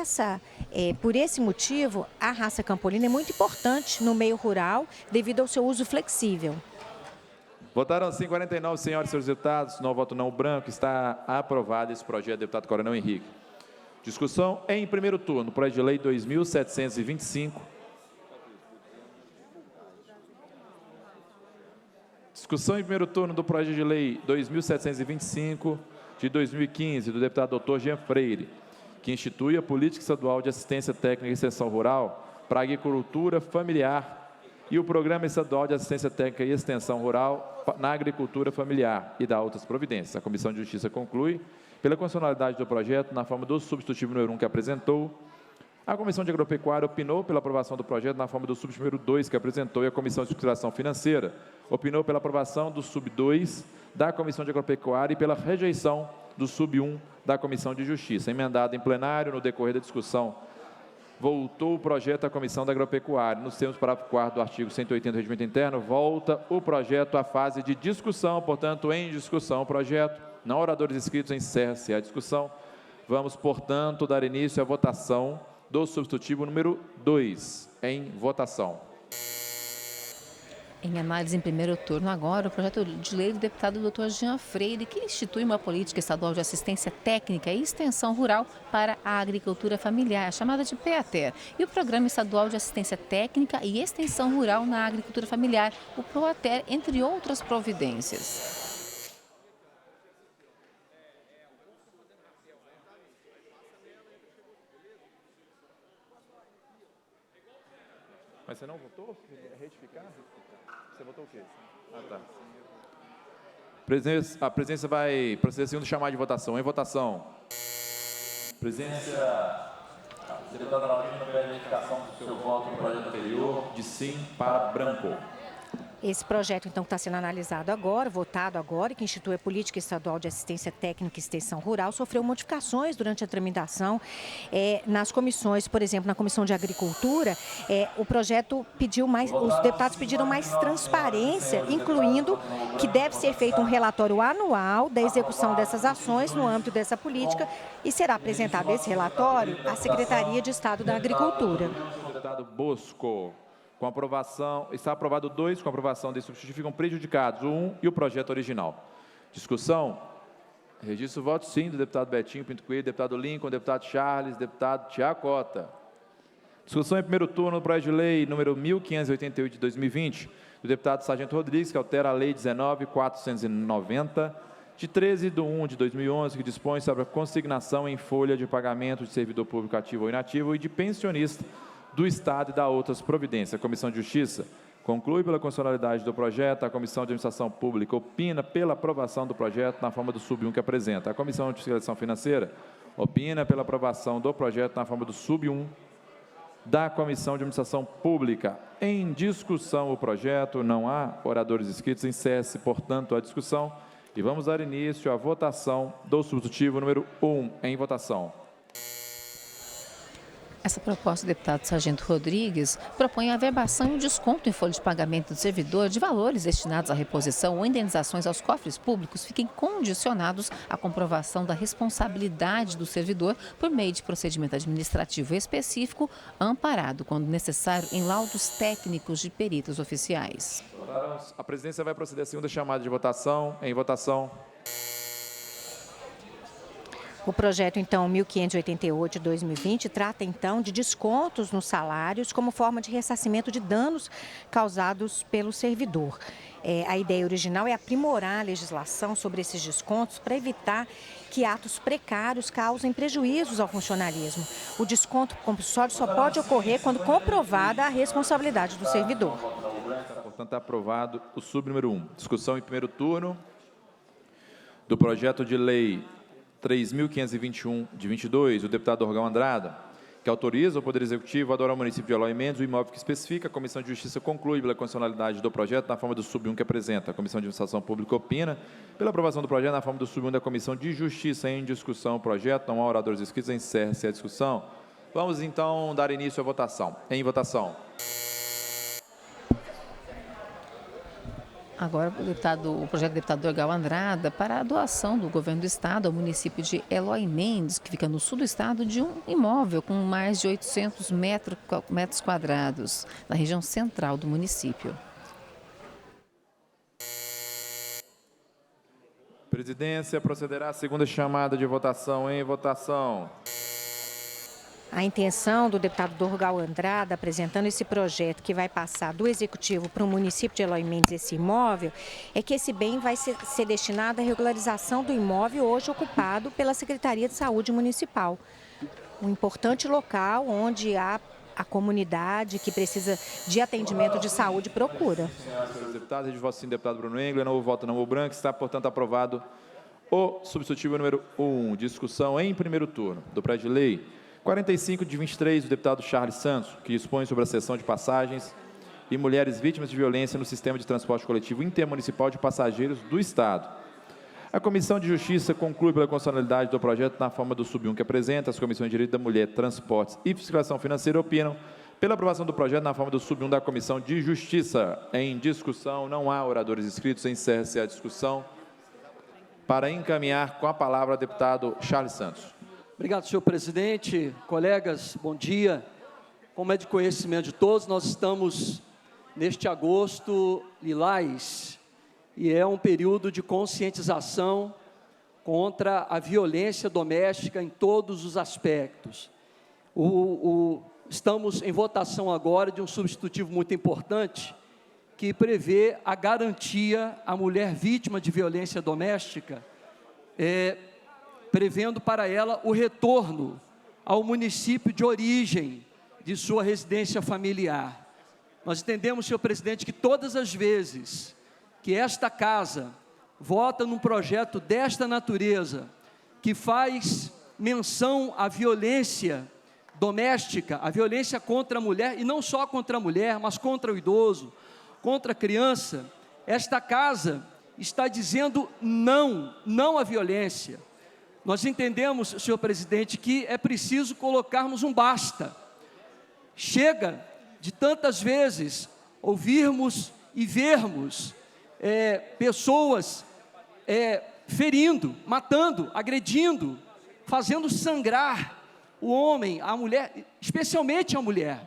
por esse motivo, a raça Campolina é muito importante no meio rural, devido ao seu uso flexível. Votaram sim 49 senhoras e senhores deputados. No voto não, o branco. Está aprovado esse projeto, deputado Coronel Henrique. Discussão em primeiro turno, projeto de lei 2725. Discussão em primeiro turno do projeto de lei 2725 de 2015, do deputado Dr. Jean Freire, que institui a Política Estadual de Assistência Técnica e Extensão Rural para a Agricultura Familiar e o Programa Estadual de Assistência Técnica e Extensão Rural na Agricultura Familiar e da outras providências. A Comissão de Justiça conclui, pela constitucionalidade do projeto, na forma do substitutivo número 1 que apresentou. A Comissão de Agropecuária opinou pela aprovação do projeto na forma do substitutivo número 2 que apresentou e a Comissão de Fiscalização Financeira opinou pela aprovação do sub 2 da Comissão de Agropecuária e pela rejeição do sub 1 da Comissão de Justiça. Emendado em plenário, no decorrer da discussão, voltou o projeto à Comissão da Agropecuária. Nos termos do parágrafo 4º do artigo 180 do Regimento Interno, volta o projeto à fase de discussão. Portanto, em discussão o projeto. Não oradores inscritos, encerra-se a discussão. Vamos, portanto, dar início à votação do substitutivo número 2. Em votação. Em análise em primeiro turno agora, o projeto de lei do deputado Dr. Jean Freire, que institui uma política estadual de assistência técnica e extensão rural para a agricultura familiar, chamada de PATER, e o Programa Estadual de Assistência Técnica e Extensão Rural na Agricultura Familiar, o PROATER, entre outras providências. Mas você não votou? Retificar? Você votou o quê? Ah, tá. A presidência vai proceder segundo chamado de votação. Em votação. Presidência. Deputada Laurina, pede a verificação do seu voto no projeto anterior de sim para branco. Esse projeto, então, que está sendo analisado agora, votado agora, e que institui a Política Estadual de Assistência Técnica e Extensão Rural, sofreu modificações durante a tramitação nas comissões. Por exemplo, na Comissão de Agricultura, o projeto pediu mais, os deputados pediram mais transparência, incluindo que deve ser feito um relatório anual da execução dessas ações no âmbito dessa política e será apresentado esse relatório à Secretaria de Estado da Agricultura. Deputado Bosco. Com aprovação, está aprovado o 2, com aprovação desse substitutivo, ficam prejudicados o 1 e o projeto original. Discussão. Registro o voto sim do deputado Betinho Pinto Coelho, deputado Lincoln, deputado Charles, deputado Tiago Cota. Discussão em primeiro turno do projeto de lei número 1588 de 2020, do deputado Sargento Rodrigues, que altera a lei 19.490, de 13 de 1 de 2011, que dispõe sobre a consignação em folha de pagamento de servidor público ativo ou inativo e de pensionista do Estado e da outras providências. A Comissão de Justiça conclui pela constitucionalidade do projeto. A Comissão de Administração Pública opina pela aprovação do projeto na forma do sub 1 que apresenta. A Comissão de Fiscalização Financeira opina pela aprovação do projeto na forma do sub 1 da Comissão de Administração Pública. Em discussão o projeto, não há oradores inscritos, encerre-se, portanto, a discussão e vamos dar início à votação do substitutivo número 1. Em votação. Essa proposta do deputado Sargento Rodrigues propõe a averbação e o desconto em folha de pagamento do servidor de valores destinados à reposição ou indenizações aos cofres públicos fiquem condicionados à comprovação da responsabilidade do servidor por meio de procedimento administrativo específico, amparado, quando necessário, em laudos técnicos de peritos oficiais. A presidência vai proceder à segunda chamada de votação. Em votação. O projeto, então, 1588 de 2020, trata, então, de descontos nos salários como forma de ressarcimento de danos causados pelo servidor. A ideia original é aprimorar a legislação sobre esses descontos para evitar que atos precários causem prejuízos ao funcionalismo. O desconto compulsório só pode ocorrer quando comprovada a responsabilidade do servidor. Portanto, aprovado o sub número 1. Discussão em primeiro turno do projeto de lei 3.521 de 22, o deputado Orgão Andrada, que autoriza o Poder Executivo a doar ao município de Eloy Mendes o imóvel que especifica. A Comissão de Justiça conclui pela constitucionalidade do projeto na forma do sub 1 que apresenta. A Comissão de Administração Pública opina pela aprovação do projeto na forma do sub 1 da Comissão de Justiça. Em discussão o projeto, não há oradores inscritos, encerra-se a discussão. Vamos então dar início à votação. Em votação. Agora, o projeto do deputado Orgão Andrada para a doação do governo do estado ao município de Eloy Mendes, que fica no sul do estado, de um imóvel com mais de 800 metros quadrados, na região central do município. Presidência procederá à segunda chamada de votação. Em votação. A intenção do deputado Dorgal Andrada, apresentando esse projeto que vai passar do Executivo para o município de Eloy Mendes, esse imóvel, é que esse bem vai ser destinado à regularização do imóvel hoje ocupado pela Secretaria de Saúde Municipal. Um importante local onde a comunidade que precisa de atendimento de saúde procura. Senhoras e deputados, de voto sim, deputado Bruno Engler, não houve voto, não houve branco, está, portanto, aprovado o substitutivo número 1. Discussão em primeiro turno do projeto de lei 45 de 23 do deputado Charles Santos, que dispõe sobre a cessão de passagens e mulheres vítimas de violência no sistema de transporte coletivo intermunicipal de passageiros do Estado. A Comissão de Justiça conclui pela constitucionalidade do projeto na forma do sub-1 que apresenta. As Comissões de Direito da Mulher, Transportes e Fiscalização Financeira opinam pela aprovação do projeto na forma do sub-1 da Comissão de Justiça. Em discussão, não há oradores inscritos. Encerra-se a discussão. Para encaminhar com a palavra, deputado Charles Santos. Obrigado, senhor presidente. Colegas, bom dia. Como é de conhecimento de todos, nós estamos neste agosto lilás e é um período de conscientização contra a violência doméstica em todos os aspectos. Estamos em votação agora de um substitutivo muito importante que prevê a garantia à mulher vítima de violência doméstica, prevendo para ela o retorno ao município de origem de sua residência familiar. Nós entendemos, senhor presidente, que todas as vezes que esta casa vota num projeto desta natureza, que faz menção à violência doméstica, à violência contra a mulher, e não só contra a mulher, mas contra o idoso, contra a criança, esta casa está dizendo não à violência. Nós entendemos, senhor presidente, que é preciso colocarmos um basta. Chega de tantas vezes ouvirmos e vermos pessoas ferindo, matando, agredindo, fazendo sangrar o homem, a mulher, especialmente a mulher.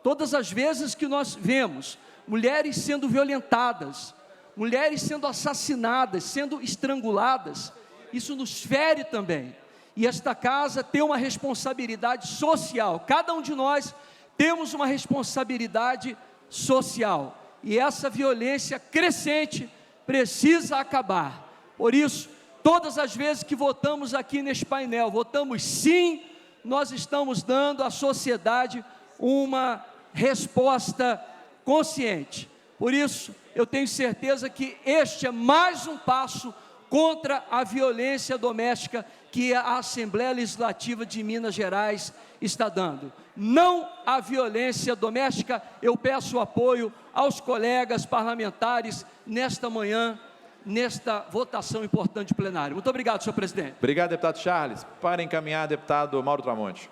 Todas as vezes que nós vemos mulheres sendo violentadas, mulheres sendo assassinadas, sendo estranguladas, isso nos fere também. E esta casa tem uma responsabilidade social. Cada um de nós temos uma responsabilidade social. E essa violência crescente precisa acabar. Por isso, todas as vezes que votamos aqui neste painel, votamos sim, nós estamos dando à sociedade uma resposta consciente. Por isso, eu tenho certeza que este é mais um passo contra a violência doméstica que a Assembleia Legislativa de Minas Gerais está dando. Não à violência doméstica. Eu peço apoio aos colegas parlamentares nesta manhã, nesta votação importante plenária. Muito obrigado, senhor presidente. Obrigado, deputado Charles. Para encaminhar, deputado Mauro Tramonte.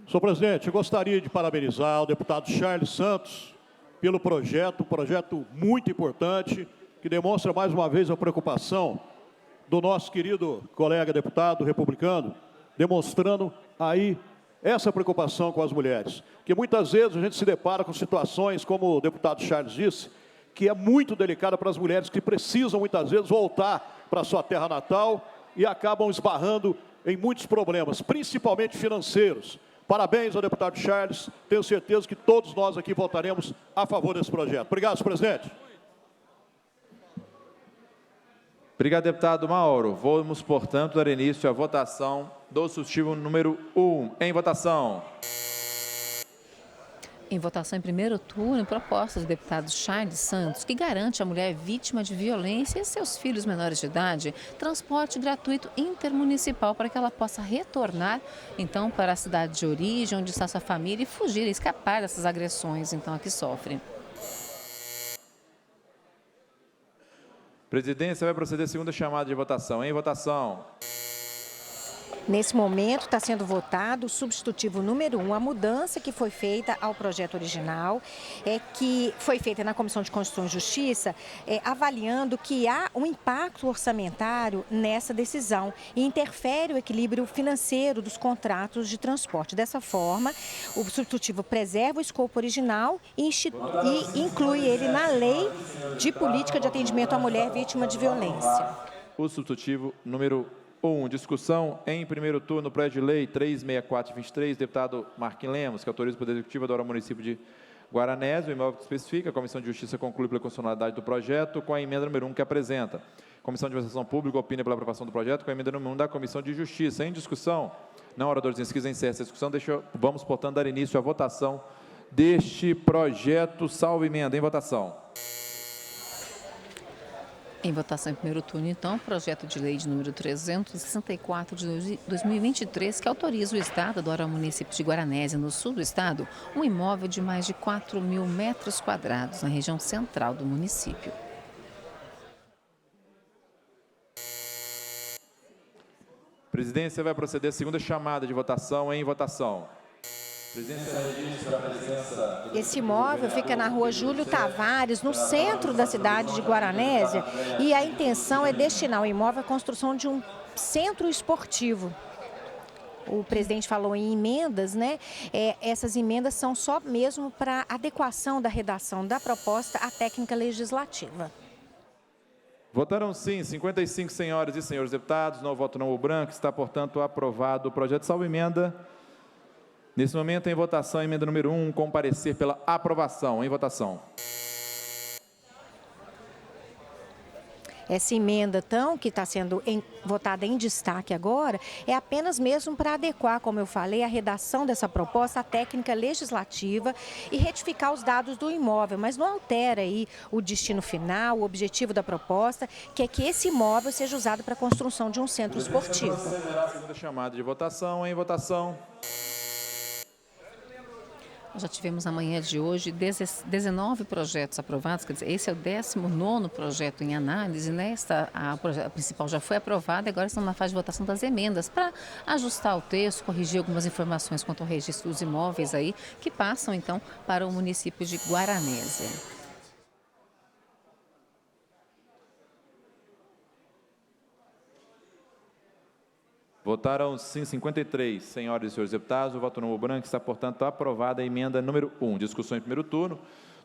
Senhor presidente, eu gostaria de parabenizar o deputado Charles Santos pelo projeto, um projeto muito importante, que demonstra mais uma vez a preocupação do nosso querido colega deputado republicano, demonstrando aí essa preocupação com as mulheres. Que muitas vezes a gente se depara com situações, como o deputado Charles disse, que é muito delicada para as mulheres que precisam muitas vezes voltar para a sua terra natal e acabam esbarrando em muitos problemas, principalmente financeiros. Parabéns ao deputado Charles, tenho certeza que todos nós aqui votaremos a favor desse projeto. Obrigado, senhor presidente. Obrigado, deputado Mauro. Vamos, portanto, dar início à votação do substitutivo número 1. Em votação. Em votação em primeiro turno, proposta do deputado Charles Santos, que garante à mulher vítima de violência e seus filhos menores de idade transporte gratuito intermunicipal para que ela possa retornar, então, para a cidade de origem, onde está sua família, e fugir, escapar dessas agressões, então, a que sofre. Presidência vai proceder à segunda chamada de votação. Em votação. Nesse momento está sendo votado o substitutivo número 1, a mudança que foi feita ao projeto original, que foi feita na Comissão de Constituição e Justiça, avaliando que há um impacto orçamentário nessa decisão e interfere o equilíbrio financeiro dos contratos de transporte. Dessa forma, o substitutivo preserva o escopo original e inclui ele na Lei de Política de Atendimento à Mulher Vítima de Violência. O substitutivo número 1, discussão em primeiro turno, projeto de lei 36423, deputado Marquinhos Lemos, que autoriza o Poder Executivo a adorar o município de Guaranés, o imóvel que especifica. A Comissão de Justiça conclui pela constitucionalidade do projeto com a emenda número 1 que apresenta. Comissão de Administração Pública opina pela aprovação do projeto com a emenda número 1 da Comissão de Justiça. Em discussão, não oradores inscritos, encerra essa discussão. Vamos, portanto, dar início à votação deste projeto, salvo emenda. Em votação. Em votação em primeiro turno, então, projeto de lei de número 364 de 2023, que autoriza o Estado a doar ao município de Guaranésia, no sul do Estado, um imóvel de mais de 4.000 metros quadrados na região central do município. Presidência vai proceder à segunda chamada de votação. Em votação. Esse imóvel fica na rua Júlio Tavares, no centro da cidade de Guaranésia, e a intenção é destinar o imóvel à construção de um centro esportivo. O presidente falou em emendas, né? Essas emendas são só mesmo para adequação da redação da proposta à técnica legislativa. Votaram sim 55 senhoras e senhores deputados, não voto não o branco, está, portanto, aprovado o projeto salvo emenda. Nesse momento, em votação, a emenda número 1, comparecer pela aprovação. Em votação. Essa emenda, então, que está sendo votada em destaque agora, é apenas mesmo para adequar, como eu falei, a redação dessa proposta à técnica legislativa e retificar os dados do imóvel, mas não altera aí o destino final, o objetivo da proposta, que é que esse imóvel seja usado para a construção de um centro esportivo. A segunda chamada de votação. Em votação. Já tivemos na manhã de hoje 19 projetos aprovados, quer dizer, esse é o 19º projeto em análise, né? A principal já foi aprovada, agora estamos na fase de votação das emendas para ajustar o texto, corrigir algumas informações quanto ao registro dos imóveis aí, que passam então para o município de Guaranésia. Votaram sim 53 senhoras e senhores deputados. O voto no branco está, portanto, aprovada a emenda número 1. Discussão em primeiro turno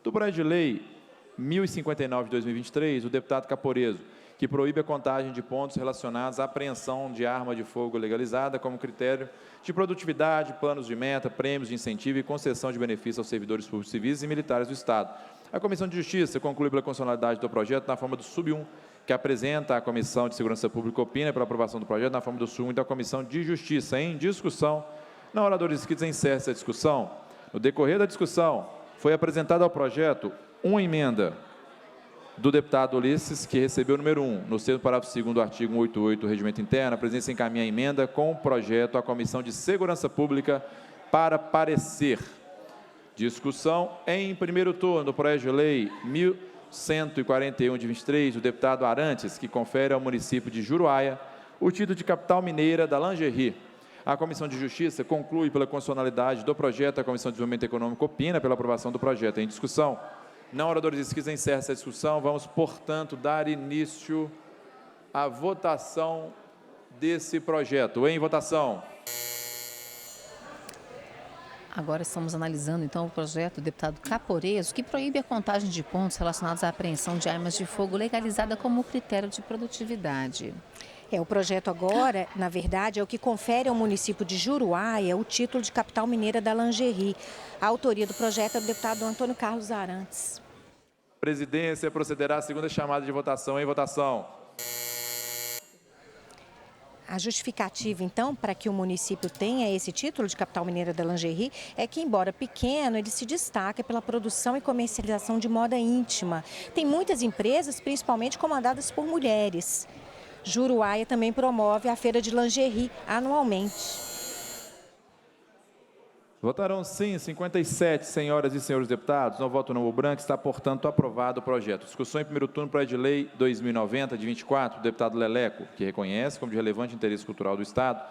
do projeto de lei 1059 de 2023, o deputado Caporeso, que proíbe a contagem de pontos relacionados à apreensão de arma de fogo legalizada como critério de produtividade, planos de meta, prêmios de incentivo e concessão de benefícios aos servidores públicos civis e militares do Estado. A Comissão de Justiça conclui pela constitucionalidade do projeto na forma do sub-1, que apresenta a Comissão de Segurança Pública opina pela aprovação do projeto na forma do sub-1 da Comissão de Justiça. Em discussão, não oradores inscritos, encerra essa discussão. No decorrer da discussão, foi apresentada ao projeto uma emenda do deputado Ulisses, que recebeu o número 1. No sexto parágrafo 2º do artigo 188 do Regimento Interno, a presidência encaminha a emenda com o projeto à Comissão de Segurança Pública para parecer. Discussão em primeiro turno do projeto de lei 1141 de 23, o deputado Arantes, que confere ao município de Juruáia o título de capital mineira da lingerie. A Comissão de Justiça conclui pela constitucionalidade do projeto, a Comissão de Desenvolvimento Econômico opina pela aprovação do projeto. Em discussão, não oradores inscritos, encerra essa discussão. Vamos, portanto, dar início à votação desse projeto. Em votação. Agora estamos analisando, então, o projeto do deputado Caporeso, que proíbe a contagem de pontos relacionados à apreensão de armas de fogo legalizada como critério de produtividade. O projeto agora, na verdade, é o que confere ao município de Juruáia o título de capital mineira da lingerie. A autoria do projeto é do deputado Antônio Carlos Arantes. A presidência procederá à segunda chamada de votação. Em votação. A justificativa, então, para que o município tenha esse título de capital mineira da lingerie é que, embora pequeno, ele se destaca pela produção e comercialização de moda íntima. Tem muitas empresas, principalmente comandadas por mulheres. Juruáia também promove a feira de lingerie anualmente. Votaram sim 57 senhoras e senhores deputados. Não voto não o branco. Está, portanto, aprovado o projeto. Discussão em primeiro turno, projeto de lei 2090 de 24, do deputado Leleco, que reconhece como de relevante interesse cultural do Estado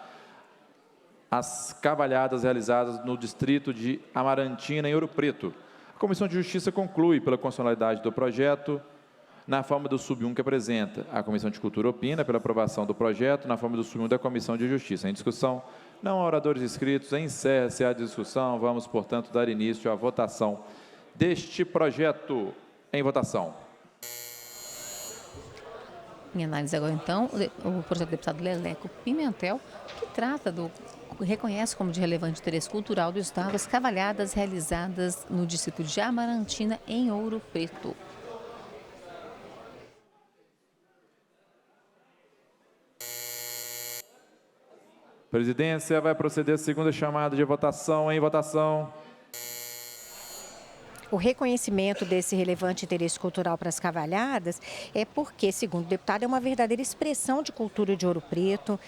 as cavalhadas realizadas no distrito de Amarantina, em Ouro Preto. A Comissão de Justiça conclui pela constitucionalidade do projeto na forma do sub-1 que apresenta. A Comissão de Cultura opina pela aprovação do projeto na forma do sub-1 da Comissão de Justiça. Em discussão, não há oradores inscritos, encerra-se a discussão. Vamos, portanto, dar início à votação deste projeto. Em votação. Em análise agora, então, o projeto do deputado Leleco Pimentel, que reconhece como de relevante interesse cultural do Estado as cavalhadas realizadas no distrito de Amarantina, em Ouro Preto. Presidência vai proceder à segunda chamada de votação. Em votação. O reconhecimento desse relevante interesse cultural para as cavalhadas é porque, segundo o deputado, é uma verdadeira expressão de cultura de Ouro Preto.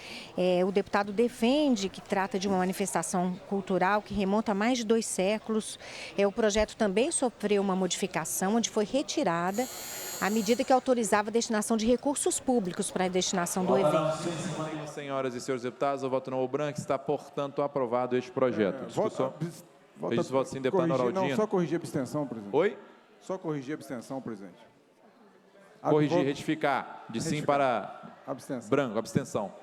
O deputado defende que trata de uma manifestação cultural que remonta a mais de 2 séculos. O projeto também sofreu uma modificação, onde foi retirada a medida que autorizava a destinação de recursos públicos para a destinação do evento. Senhoras e senhores deputados, o voto não ou branco está, portanto, aprovado este projeto. Discussão. Voto sim, deputado Noraldinho. Não, só corrigir a abstenção, presidente. Oi? Só corrigir a abstenção, presidente. Corrigir, retificar. De sim para abstenção. Branco, abstenção.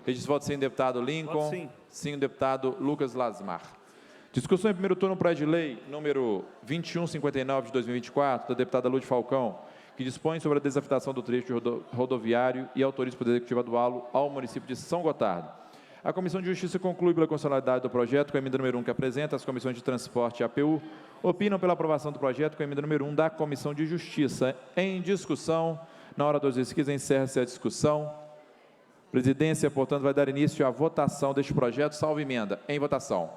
Registro voto sim, deputado Lincoln. Voto sim. Sim, deputado Lucas Lasmar. Discussão em primeiro turno, projeto de lei número 2159 de 2024, da deputada Lúcia Falcão, que dispõe sobre a desafetação do trecho rodoviário e autoriza o Poder Executivo estadual ao município de São Gotardo. A Comissão de Justiça conclui pela constitucionalidade do projeto com a emenda número 1 que apresenta. As comissões de Transporte e APU opinam pela aprovação do projeto com a emenda número 1 da Comissão de Justiça. Em discussão, na hora dos esquises, encerra-se a discussão. Presidência, portanto, vai dar início à votação deste projeto, salvo emenda. Em votação.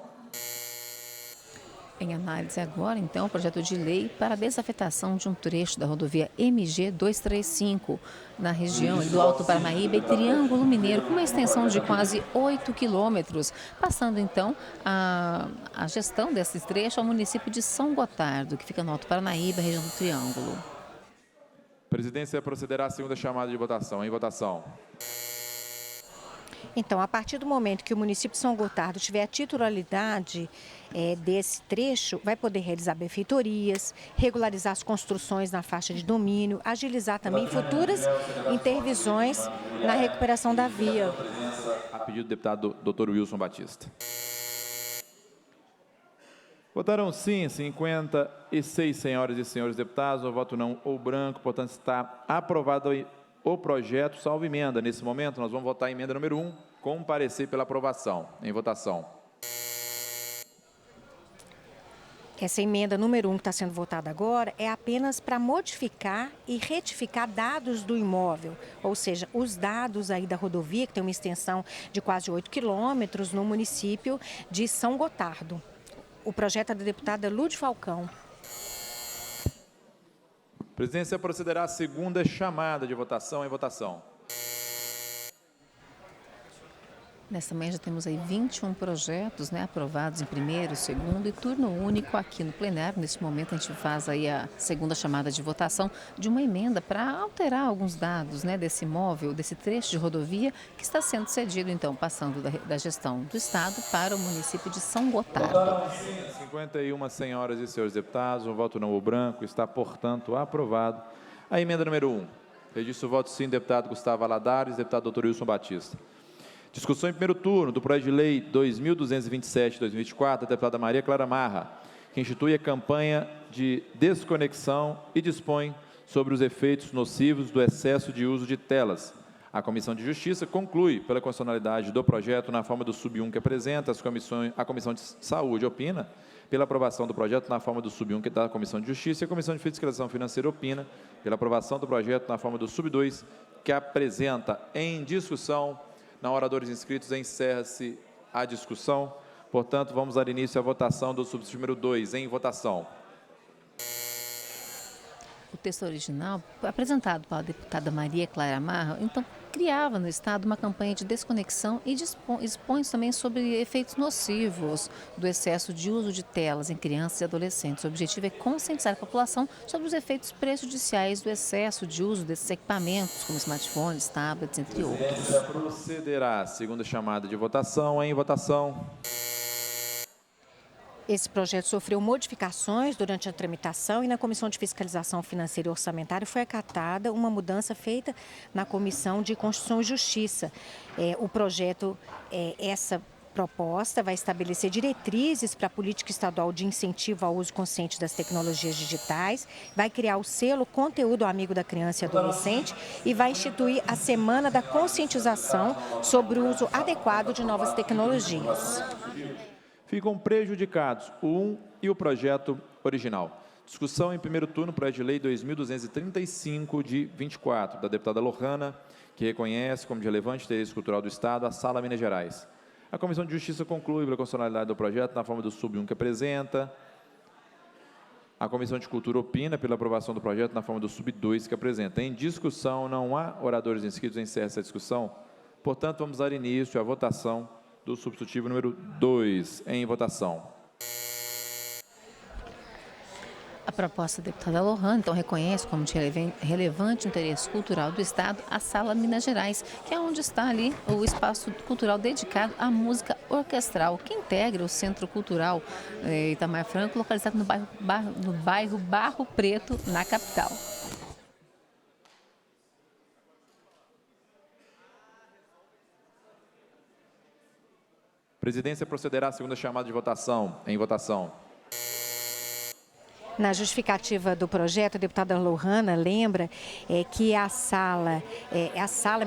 Em análise agora, então, o projeto de lei para a desafetação de um trecho da rodovia MG 235, na região do Alto Paranaíba e Triângulo Mineiro, com uma extensão de quase 8 quilômetros, passando, então, a gestão desse trecho ao município de São Gotardo, que fica no Alto Paranaíba, região do Triângulo. Presidência procederá à segunda chamada de votação. Em votação. Então, a partir do momento que o município de São Gotardo tiver a titularidade desse trecho, vai poder realizar benfeitorias, regularizar as construções na faixa de domínio, agilizar também futuras intervenções na recuperação da via. A pedido do deputado Dr. Wilson Batista. Votaram sim 56 senhoras e senhores deputados, o voto não ou branco, portanto está aprovado o projeto, salvo emenda. Nesse momento, nós vamos votar a emenda número 1, com parecer pela aprovação. Em votação. Essa emenda número 1 que está sendo votada agora é apenas para modificar e retificar dados do imóvel, ou seja, os dados aí da rodovia, que tem uma extensão de quase 8 quilômetros no município de São Gotardo. O projeto é da deputada Lúcia Falcão. Presidência procederá à segunda chamada de votação. Em votação. Nesta manhã já temos aí 21 projetos, aprovados em primeiro, segundo e turno único aqui no plenário. Neste momento a gente faz aí a segunda chamada de votação de uma emenda para alterar alguns dados desse imóvel, desse trecho de rodovia que está sendo cedido, então, passando da gestão do Estado para o município de São Gotardo. 51 senhoras e senhores deputados, o voto não ou branco está, portanto, aprovado. A emenda número 1. Registro o voto sim, deputado Gustavo Valadares, deputado Dr. Wilson Batista. Discussão em primeiro turno do projeto de lei 2227/2024, da deputada Maria Clara Marra, que institui a campanha de desconexão e dispõe sobre os efeitos nocivos do excesso de uso de telas. A Comissão de Justiça conclui pela constitucionalidade do projeto na forma do sub-1 que apresenta, a Comissão de Saúde opina pela aprovação do projeto na forma do sub-1 que dá a Comissão de Justiça e a Comissão de Fiscalização Financeira opina pela aprovação do projeto na forma do sub-2 que apresenta. Em discussão. Na hora dos inscritos, encerra-se a discussão. Portanto, vamos dar início à votação do subsídio número 2. Em votação. O texto original, apresentado pela deputada Maria Clara Marra, então, criava no Estado uma campanha de desconexão e expõe também sobre efeitos nocivos do excesso de uso de telas em crianças e adolescentes. O objetivo é conscientizar a população sobre os efeitos prejudiciais do excesso de uso desses equipamentos, como smartphones, tablets, entre outros. Procederá a segunda chamada de votação. Em votação. Esse projeto sofreu modificações durante a tramitação e na Comissão de Fiscalização Financeira e Orçamentária foi acatada uma mudança feita na Comissão de Constituição e Justiça. O projeto, essa proposta vai estabelecer diretrizes para a política estadual de incentivo ao uso consciente das tecnologias digitais, vai criar o selo Conteúdo Amigo da Criança e Adolescente e vai instituir a Semana da Conscientização sobre o uso adequado de novas tecnologias. Ficam prejudicados o 1 e o projeto original. Discussão em primeiro turno, projeto de lei 2.235 de 24, da deputada Lohana, que reconhece como de relevante interesse cultural do Estado a Sala Minas Gerais. A Comissão de Justiça conclui pela constitucionalidade do projeto na forma do sub 1 que apresenta. A Comissão de Cultura opina pela aprovação do projeto na forma do sub 2 que apresenta. Em discussão, não há oradores inscritos, encerra essa discussão. Portanto, vamos dar início à votação do substitutivo número 2. Em votação. A proposta da deputada Lohana, então, reconhece como de relevante interesse cultural do Estado a Sala Minas Gerais, que é onde está ali o espaço cultural dedicado à música orquestral, que integra o Centro Cultural Itamar Franco, localizado no bairro Barro Preto, na capital. A presidência procederá à segunda chamada de votação. Em votação. Na justificativa do projeto, a deputada Lohana lembra que a Sala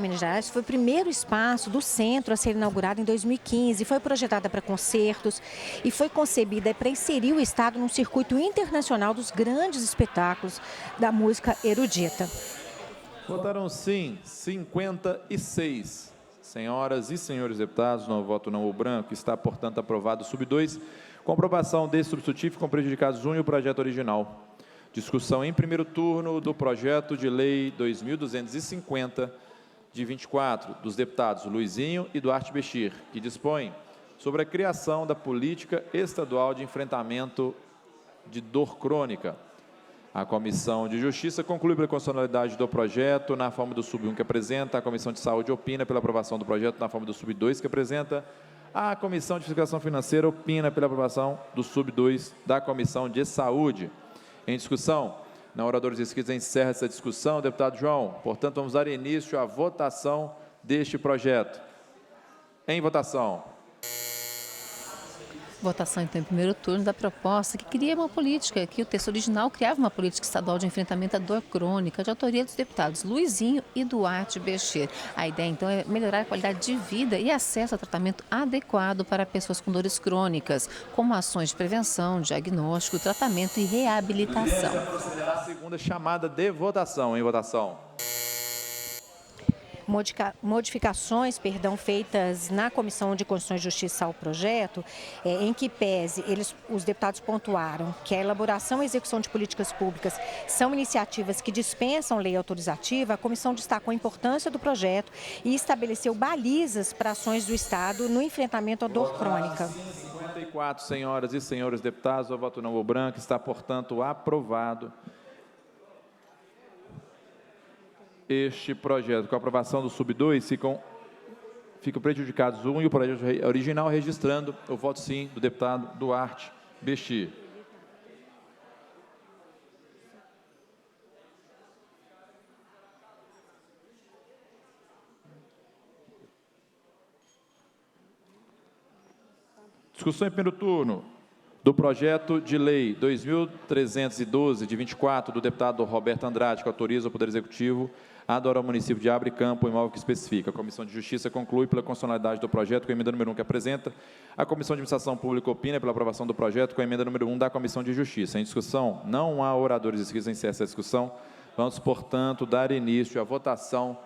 Minas Gerais foi o primeiro espaço do centro a ser inaugurado em 2015, foi projetada para concertos e foi concebida para inserir o Estado num circuito internacional dos grandes espetáculos da música erudita. Votaram sim 56. Senhoras e senhores deputados, no voto não ou branco, está, portanto, aprovado o sub 2. Com aprovação desse substitutivo, ficam prejudicados 1 e o projeto original. Discussão em primeiro turno do projeto de lei 2.250, de 24, dos deputados Luizinho e Duarte Bechir, que dispõe sobre a criação da política estadual de enfrentamento de dor crônica. A Comissão de Justiça conclui pela constitucionalidade do projeto na forma do sub 1 que apresenta. A Comissão de Saúde opina pela aprovação do projeto na forma do sub 2 que apresenta. A Comissão de Fiscalização Financeira opina pela aprovação do sub 2 da Comissão de Saúde. Em discussão, não oradores inscritos, encerra essa discussão. Deputado João, portanto, vamos dar início à votação deste projeto. Em votação. Votação, então, em primeiro turno da proposta que cria uma política, que o texto original criava uma política estadual de enfrentamento à dor crônica, de autoria dos deputados Luizinho e Duarte Bechir. A ideia, então, é melhorar a qualidade de vida e acesso a tratamento adequado para pessoas com dores crônicas, como ações de prevenção, diagnóstico, tratamento e reabilitação. Procederá a segunda chamada de votação. Em votação. Modificações, feitas na Comissão de Constituição e Justiça ao projeto, em que pese os deputados pontuaram que a elaboração e execução de políticas públicas são iniciativas que dispensam lei autorizativa, a comissão destacou a importância do projeto e estabeleceu balizas para ações do Estado no enfrentamento à dor crônica. 54 senhoras e senhores deputados, o voto não ou branco está, portanto, aprovado. Este projeto, com a aprovação do sub 2, ficam prejudicados 1 e o projeto original, registrando o voto sim do deputado Duarte Bechir. Discussão em primeiro turno do projeto de lei 2.312, de 24, do deputado Roberto Andrade, que autoriza o Poder Executivo a doar ao município de Abre Campo o imóvel que especifica. A Comissão de Justiça conclui pela constitucionalidade do projeto com a emenda número 1 que apresenta. A Comissão de Administração Pública opina pela aprovação do projeto com a emenda número 1 da Comissão de Justiça. Em discussão, não há oradores inscritos, encerra essa discussão. Vamos, portanto, dar início à votação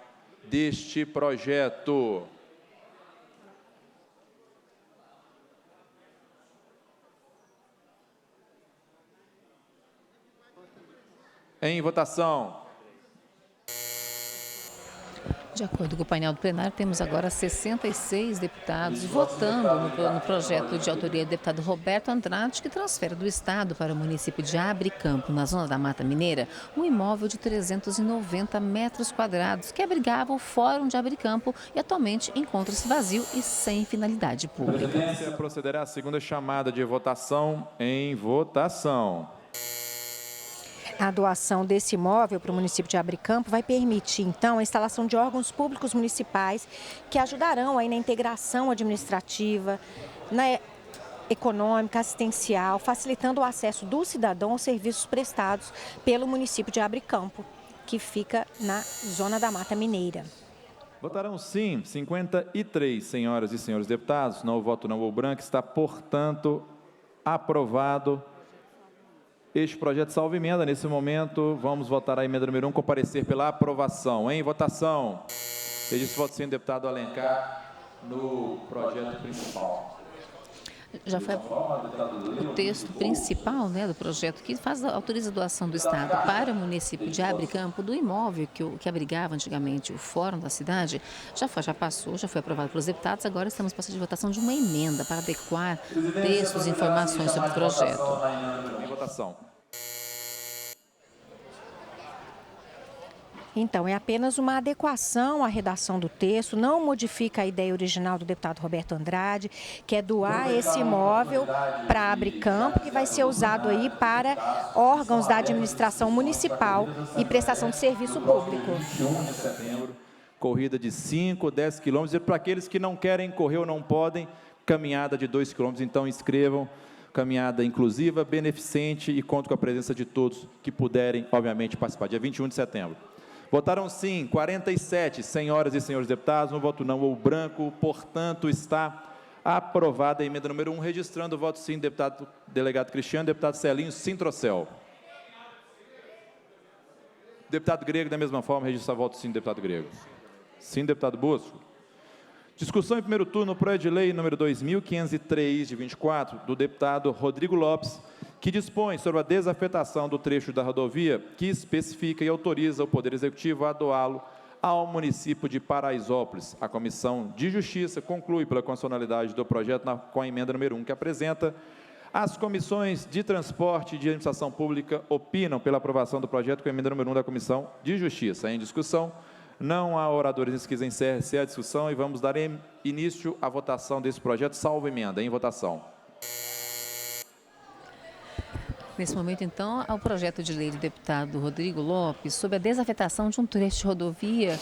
deste projeto. Em votação. De acordo com o painel do plenário, temos agora 66 deputados votando no projeto de autoria do deputado Roberto Andrade, que transfere do Estado para o município de Abre Campo, na zona da Mata Mineira, um imóvel de 390 metros quadrados que abrigava o Fórum de Abre Campo e atualmente encontra-se vazio e sem finalidade pública. A presidência procederá à segunda chamada de votação. Em votação. A doação desse imóvel para o município de Abricampo vai permitir, então, a instalação de órgãos públicos municipais que ajudarão aí na integração administrativa, na econômica, assistencial, facilitando o acesso do cidadão aos serviços prestados pelo município de Abricampo, que fica na zona da Mata Mineira. Votarão sim, 53 senhoras e senhores deputados. Não voto não ou branco. Está, portanto, aprovado este projeto salvo emenda. Nesse momento, vamos votar a emenda número 1, comparecer pela aprovação. Em votação. Registro voto sim, deputado Alencar, no projeto principal. Já foi o texto principal, né, do projeto que autoriza a doação do Estado para o município de Abricampo do imóvel que abrigava antigamente o Fórum da cidade. Já passou, já foi aprovado pelos deputados. Agora estamos passando de votação de uma emenda para adequar textos e informações sobre o projeto. Em votação. Então, é apenas uma adequação à redação do texto, não modifica a ideia original do deputado Roberto Andrade, que é doar esse imóvel para Abricampo, que vai ser usado aí para órgãos da administração municipal e prestação de serviço público. 21 de setembro, corrida de 5, 10 quilômetros, e para aqueles que não querem correr ou não podem, caminhada de 2 quilômetros, então inscrevam. Caminhada inclusiva, beneficente e conto com a presença de todos que puderem, obviamente, participar. Dia 21 de setembro. Votaram sim 47 senhoras e senhores deputados, no voto não ou branco, portanto, está aprovada a emenda número 1, registrando o voto sim, deputado delegado Cristiano, deputado Celinho Sintrocel. Deputado Grego, da mesma forma, registra voto sim, deputado Grego. Sim, deputado Bosco. Discussão em primeiro turno, projeto de lei número 2503, de 24, do deputado Rodrigo Lopes, que dispõe sobre a desafetação do trecho da rodovia que especifica e autoriza o Poder Executivo a doá-lo ao município de Paraisópolis. A Comissão de Justiça conclui pela constitucionalidade do projeto com a emenda número 1, que apresenta. As comissões de Transporte e de Administração Pública opinam pela aprovação do projeto com a emenda número 1 da Comissão de Justiça. Em discussão, não há oradores inscritos, encerre-se a discussão e vamos dar início à votação desse projeto, salvo emenda. Em votação. Nesse momento, então, ao projeto de lei do deputado Rodrigo Lopes sobre a desafetação de um trecho de rodovia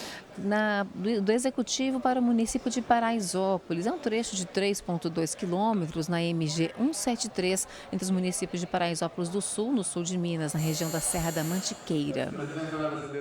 do Executivo para o município de Paraisópolis. É um trecho de 3,2 quilômetros na MG 173, entre os municípios de Paraisópolis do Sul, no sul de Minas, na região da Serra da Mantiqueira.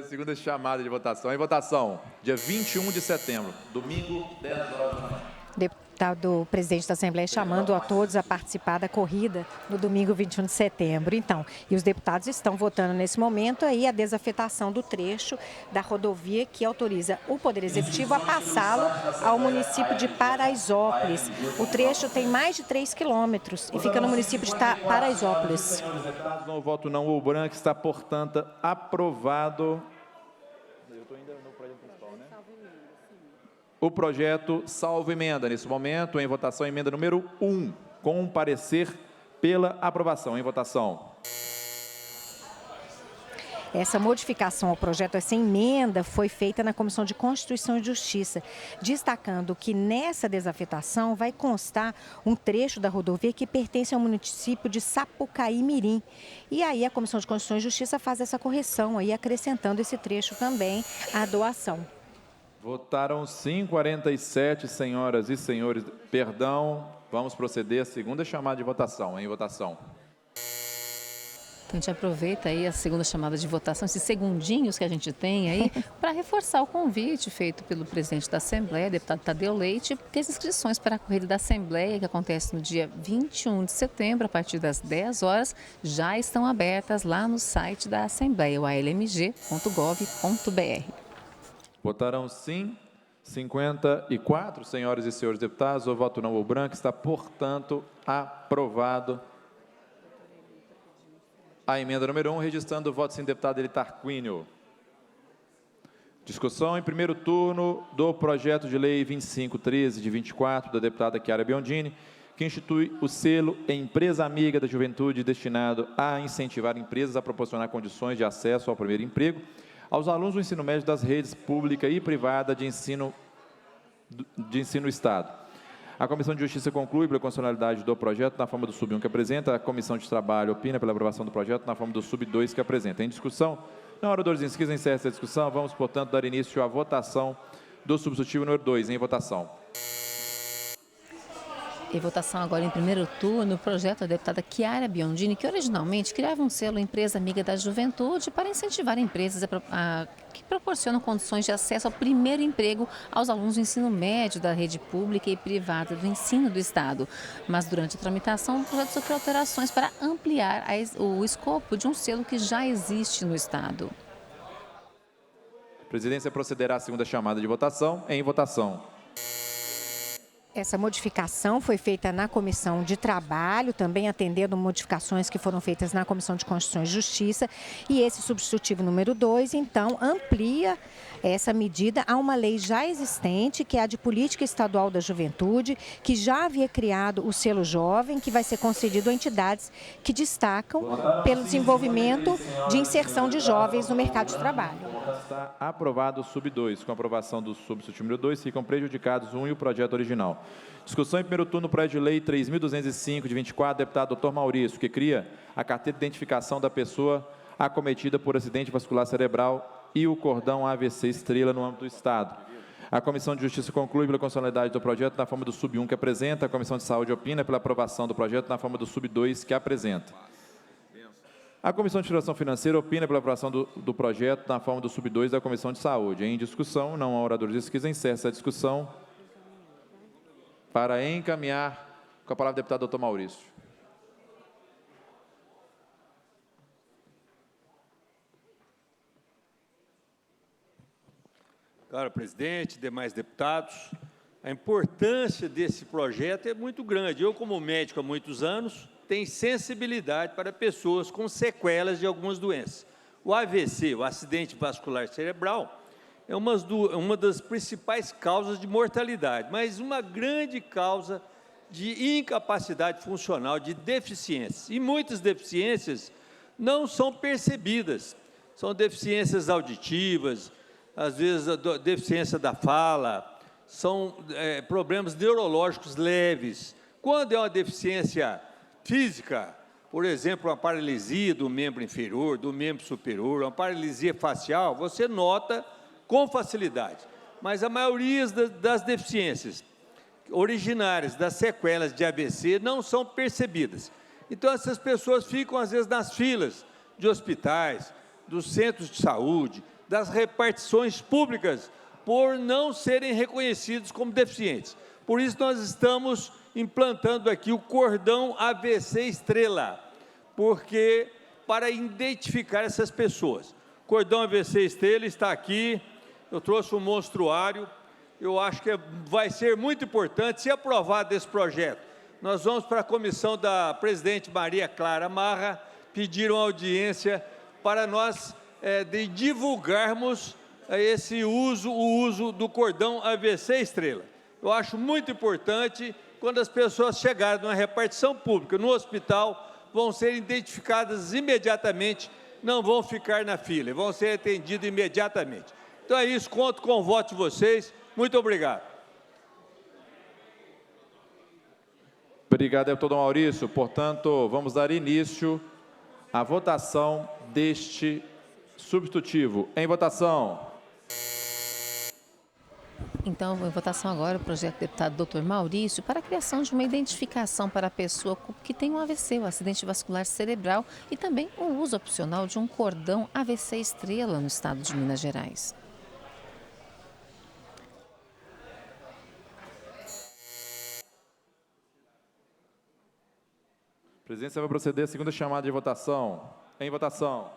Segunda chamada de votação. Em votação, dia 21 de setembro, domingo, 10 horas da manhã. Deputado presidente da Assembleia chamando a todos a participar da corrida no domingo 21 de setembro. Então, e os deputados estão votando nesse momento aí a desafetação do trecho da rodovia que autoriza o Poder Executivo a passá-lo ao município de Paraisópolis. O trecho tem mais de 3 quilômetros e fica no município de Paraisópolis. No voto não ou branco está, portanto, aprovado. Eu estou ainda no projeto principal, né? O projeto salvo emenda. Nesse momento, em votação, emenda número 1, com parecer pela aprovação. Em votação. Essa modificação ao projeto, essa emenda, foi feita na Comissão de Constituição e Justiça, destacando que nessa desafetação vai constar um trecho da rodovia que pertence ao município de Sapucaí Mirim. E aí a Comissão de Constituição e Justiça faz essa correção, aí acrescentando esse trecho também à doação. Votaram sim 47 senhoras e senhores. Perdão, vamos proceder à segunda chamada de votação. Em votação. Então, a gente aproveita aí a segunda chamada de votação, esses segundinhos que a gente tem aí, para reforçar o convite feito pelo presidente da Assembleia, deputado Tadeu Leite, porque as inscrições para a corrida da Assembleia, que acontece no dia 21 de setembro, a partir das 10 horas, já estão abertas lá no site da Assembleia, o almg.gov.br. Votaram sim 54 senhoras e senhores deputados. O voto não ou branco está, portanto, aprovado. A emenda número 1, registrando o voto sim, deputado Elitar Quínio. Discussão em primeiro turno do projeto de lei 2513 de 24, da deputada Chiara Biondini, que institui o selo Empresa Amiga da Juventude, destinado a incentivar empresas a proporcionar condições de acesso ao primeiro emprego aos alunos do ensino médio das redes pública e privada de ensino Estado. A Comissão de Justiça conclui pela constitucionalidade do projeto na forma do sub 1 que apresenta. A Comissão de Trabalho opina pela aprovação do projeto na forma do sub 2 que apresenta. Em discussão, não há oradores inscritos, encerra essa discussão. Vamos, portanto, dar início à votação do substitutivo número 2. Em votação. Em votação agora em primeiro turno, o projeto da deputada Chiara Biondini, que originalmente criava um selo Empresa Amiga da Juventude para incentivar empresas que proporcionam condições de acesso ao primeiro emprego aos alunos do ensino médio da rede pública e privada do ensino do Estado. Mas durante a tramitação, o projeto sofreu alterações para ampliar o escopo de um selo que já existe no Estado. A presidência procederá à segunda chamada de votação. Em votação. Essa modificação foi feita na Comissão de Trabalho, também atendendo modificações que foram feitas na Comissão de Constituição e Justiça. E esse substitutivo número 2, então, amplia essa medida a uma lei já existente, que é a de Política Estadual da Juventude, que já havia criado o selo jovem, que vai ser concedido a entidades que destacam pelo desenvolvimento de inserção de jovens no mercado de trabalho. Está aprovado o sub 2. Com a aprovação do substitutivo número 2, ficam prejudicados 1 e o projeto original. Discussão em primeiro turno, projeto de lei 3.205, de 24, deputado Dr. Maurício, que cria a carteira de identificação da pessoa acometida por acidente vascular cerebral e o cordão AVC Estrela no âmbito do Estado. A Comissão de Justiça conclui pela constitucionalidade do projeto na forma do sub 1 que apresenta. A Comissão de Saúde opina pela aprovação do projeto na forma do sub 2 que apresenta. A Comissão de Fiscalização Financeira opina pela aprovação do projeto na forma do sub 2 da Comissão de Saúde. Em discussão, não há oradores inscritos, encerra essa discussão. Para encaminhar, com a palavra o deputado Dr. Maurício. Caro presidente, demais deputados, a importância desse projeto é muito grande. Eu, como médico há muitos anos, tenho sensibilidade para pessoas com sequelas de algumas doenças. O AVC, o acidente vascular cerebral, é uma das principais causas de mortalidade, mas uma grande causa de incapacidade funcional, de deficiências. E muitas deficiências não são percebidas. São deficiências auditivas, às vezes a deficiência da fala, são problemas neurológicos leves. Quando é uma deficiência física, por exemplo, uma paralisia do membro inferior, do membro superior, uma paralisia facial, você nota com facilidade. Mas a maioria das deficiências originárias das sequelas de AVC não são percebidas. Então, essas pessoas ficam, às vezes, nas filas de hospitais, dos centros de saúde, das repartições públicas, por não serem reconhecidos como deficientes. Por isso, nós estamos implantando aqui o cordão AVC Estrela, porque para identificar essas pessoas. O cordão AVC Estrela está aqui, eu trouxe um monstruário, eu acho que vai ser muito importante, se aprovado esse projeto. Nós vamos para a comissão da presidente Maria Clara Marra, pedir uma audiência para nós divulgarmos o uso do cordão AVC Estrela. Eu acho muito importante, quando as pessoas chegarem numa repartição pública, no hospital, vão ser identificadas imediatamente, não vão ficar na fila, vão ser atendidas imediatamente. Então é isso, conto com o voto de vocês. Muito obrigado. Obrigado, deputado Maurício. Portanto, vamos dar início à votação deste substitutivo. Em votação. Então, em votação agora o projeto do deputado Dr. Maurício para a criação de uma identificação para a pessoa que tem um AVC, o acidente vascular cerebral, e também o uso opcional de um cordão AVC Estrela no estado de Minas Gerais. A presidência vai proceder à segunda chamada de votação. Em votação.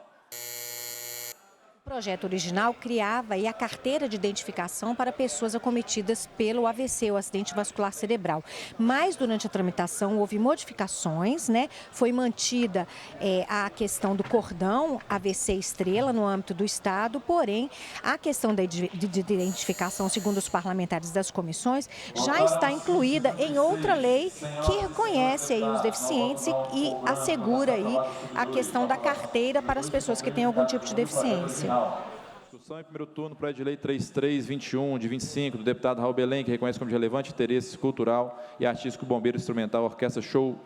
O projeto original criava a carteira de identificação para pessoas acometidas pelo AVC, o acidente vascular cerebral. Mas, durante a tramitação, houve modificações, né? Foi mantida a questão do cordão AVC Estrela no âmbito do Estado, porém, a questão de identificação, segundo os parlamentares das comissões, já está incluída em outra lei que reconhece aí os deficientes e assegura aí a questão da carteira para as pessoas que têm algum tipo de deficiência. Discussão em primeiro turno, projeto de lei 3321, de 25, do deputado Raul Belém, que reconhece como de relevante interesse cultural e artístico bombeiro instrumental Orquestra Show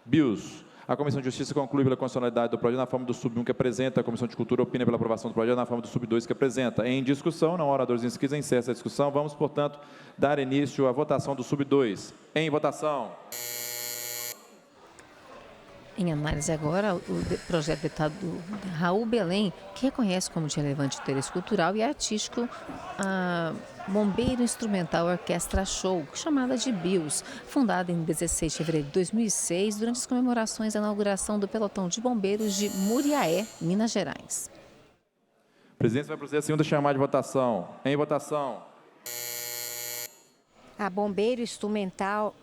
Bios. A Comissão de Justiça conclui pela constitucionalidade do projeto na forma do sub-1 que apresenta. A Comissão de Cultura opina pela aprovação do projeto na forma do sub-2 que apresenta. Em discussão, não há oradores inscritos, encerra a discussão. Vamos, portanto, dar início à votação do sub-2. Em votação. Em análise agora, o projeto do deputado Raul Belém, que reconhece como de relevante interesse cultural e artístico a Bombeiro Instrumental Orquestra Show, chamada de BIOS, fundada em 16 de fevereiro de 2006, durante as comemorações da inauguração do pelotão de bombeiros de Muriaé, Minas Gerais. A presidência vai proceder a segunda chamada de votação. Em votação. A Bombeiro Instrumental,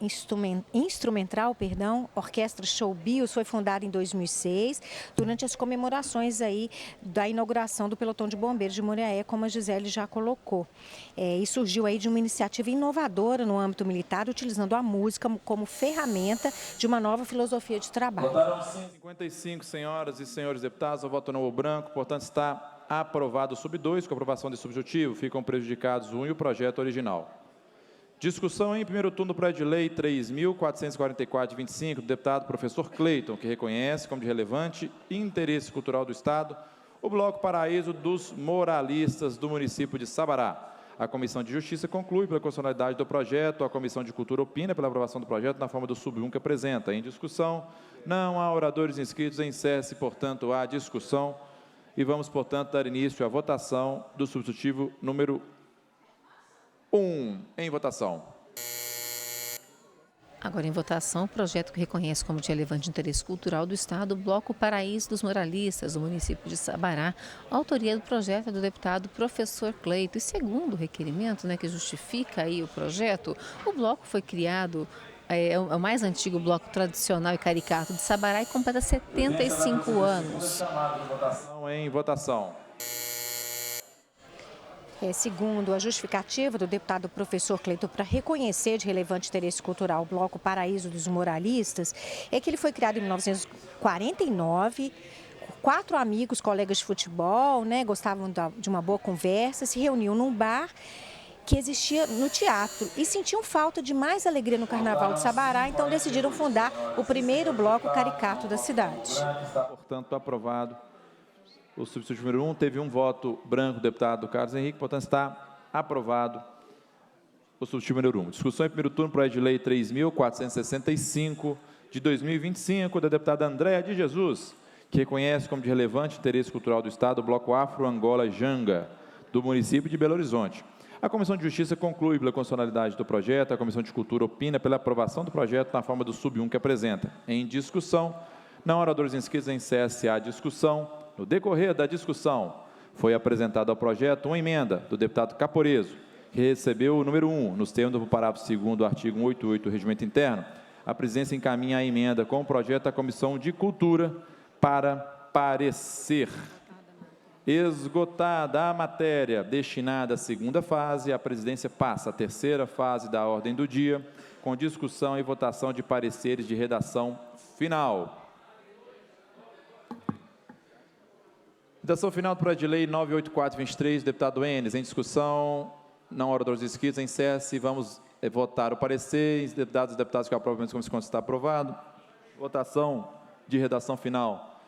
Orquestra Show Bios foi fundada em 2006, durante as comemorações aí da inauguração do pelotão de bombeiros de Muriaé, como a Gisele já colocou. E surgiu aí de uma iniciativa inovadora no âmbito militar, utilizando a música como ferramenta de uma nova filosofia de trabalho. Votaram 55 senhoras e senhores deputados, o voto não ou branco, portanto está aprovado o sub-2, com aprovação desse substitutivo, ficam prejudicados o 1 e o projeto original. Discussão em primeiro turno do projeto de lei 3.444, de 25, do deputado professor Cleiton, que reconhece como de relevante interesse cultural do Estado o Bloco Paraíso dos Moralistas do município de Sabará. A Comissão de Justiça conclui pela constitucionalidade do projeto, a Comissão de Cultura opina pela aprovação do projeto na forma do sub-1 que apresenta. Em discussão, não há oradores inscritos, encerra-se, portanto, a discussão e vamos, portanto, dar início à votação do substitutivo número 1. Em votação. Agora em votação, o projeto que reconhece como de relevante interesse cultural do Estado o Bloco Paraíso dos Moralistas, do município de Sabará. A autoria do projeto é do deputado professor Cleiton. E segundo o requerimento, que justifica aí o projeto, o bloco foi criado, é o mais antigo bloco tradicional e caricato de Sabará e completa 75 anos. Em votação. Segundo a justificativa do deputado professor Cleiton para reconhecer de relevante interesse cultural o Bloco Paraíso dos Moralistas, é que ele foi criado em 1949, 4 amigos, colegas de futebol, gostavam de uma boa conversa, se reuniam num bar que existia no teatro e sentiam falta de mais alegria no Carnaval de Sabará, então decidiram fundar o primeiro bloco caricato da cidade. Portanto, aprovado. O substitutivo número 1 teve um voto branco do deputado Carlos Henrique, portanto, está aprovado o substitutivo número 1. Discussão em primeiro turno, projeto de lei 3.465, de 2025, da deputada Andréa de Jesus, que reconhece como de relevante interesse cultural do Estado o Bloco Afro-Angola Janga, do município de Belo Horizonte. A Comissão de Justiça conclui pela constitucionalidade do projeto, a Comissão de Cultura opina pela aprovação do projeto na forma do sub-1 que apresenta. Em discussão, não há oradores inscritos, encerra-se a discussão. No decorrer da discussão, foi apresentada ao projeto uma emenda do deputado Caporeso, que recebeu o número 1, nos termos do parágrafo 2º do artigo 188 do Regimento Interno. A presidência encaminha a emenda com o projeto à Comissão de Cultura para parecer. Esgotada a matéria destinada à segunda fase, a presidência passa à terceira fase da ordem do dia, com discussão e votação de pareceres de redação final. Redação final do projeto de lei 984/23, deputado Enes. Em discussão, não há oradores inscritos, encerra-se. Vamos votar o parecer. Os deputados que aprovam, como se consta, está aprovado. Votação de redação final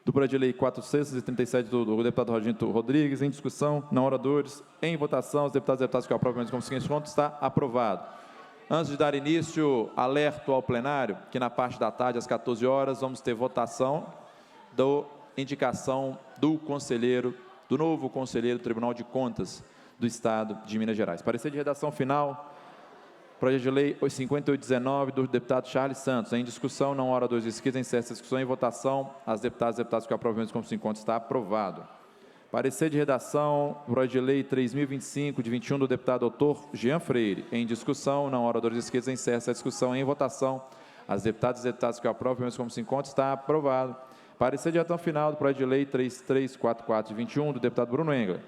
do projeto de lei 437 do deputado Roginto Rodrigues. Em discussão, não há oradores. Em votação, os deputados que aprovam, como se consta, está aprovado. Antes de dar início, alerto ao plenário que na parte da tarde, às 14 horas, vamos ter votação da indicação do novo conselheiro do Tribunal de Contas do Estado de Minas Gerais. Parecer de redação final, projeto de lei 5819 do deputado Charles Santos. Em discussão, não há oradores inscritos, encerra essa discussão. Em votação, as deputadas e deputados que aprovam, como se encontra, está aprovado. Parecer de redação, projeto de lei 3025, de 21, do deputado doutor Jean Freire. Em discussão, não há oradores inscritos, encerra essa discussão. Em votação, as deputadas e deputados que aprovam, como se encontra, está aprovado. Parecer de redação final do projeto de lei 3344 de 21, do deputado Bruno Engler.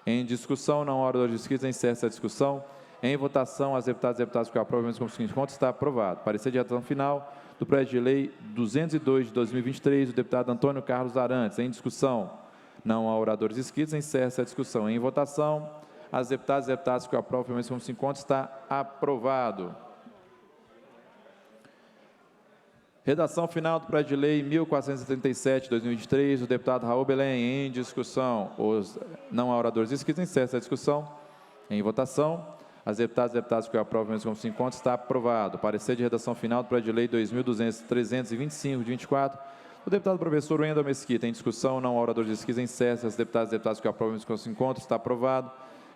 Em discussão, não há oradores inscritos, encerra essa discussão. Em votação, as deputadas e deputados que aprovam, como se encontra, está aprovado. Parecer de redação final do projeto de lei 202 de 2023, do deputado Antônio Carlos Arantes. Em discussão, Não há oradores inscritos. Encerra-se a discussão. Em votação, as deputadas e deputados que o aprovam, permaneçam como se encontra. Está aprovado. Redação final do projeto de lei 1437/2023, do deputado Raul Belém, em discussão. Não há oradores inscritos. Encerra-se a discussão. Em votação, as deputadas e deputados que o aprovam, permaneçam como se encontra. Está aprovado. Parecer de redação final do projeto de lei 22.325/24, o deputado professor Wendel Mesquita, em discussão, não há oradores inscritos. Encerra-se. As deputadas e deputados que o aprovam, permaneçam como se encontra. Está aprovado.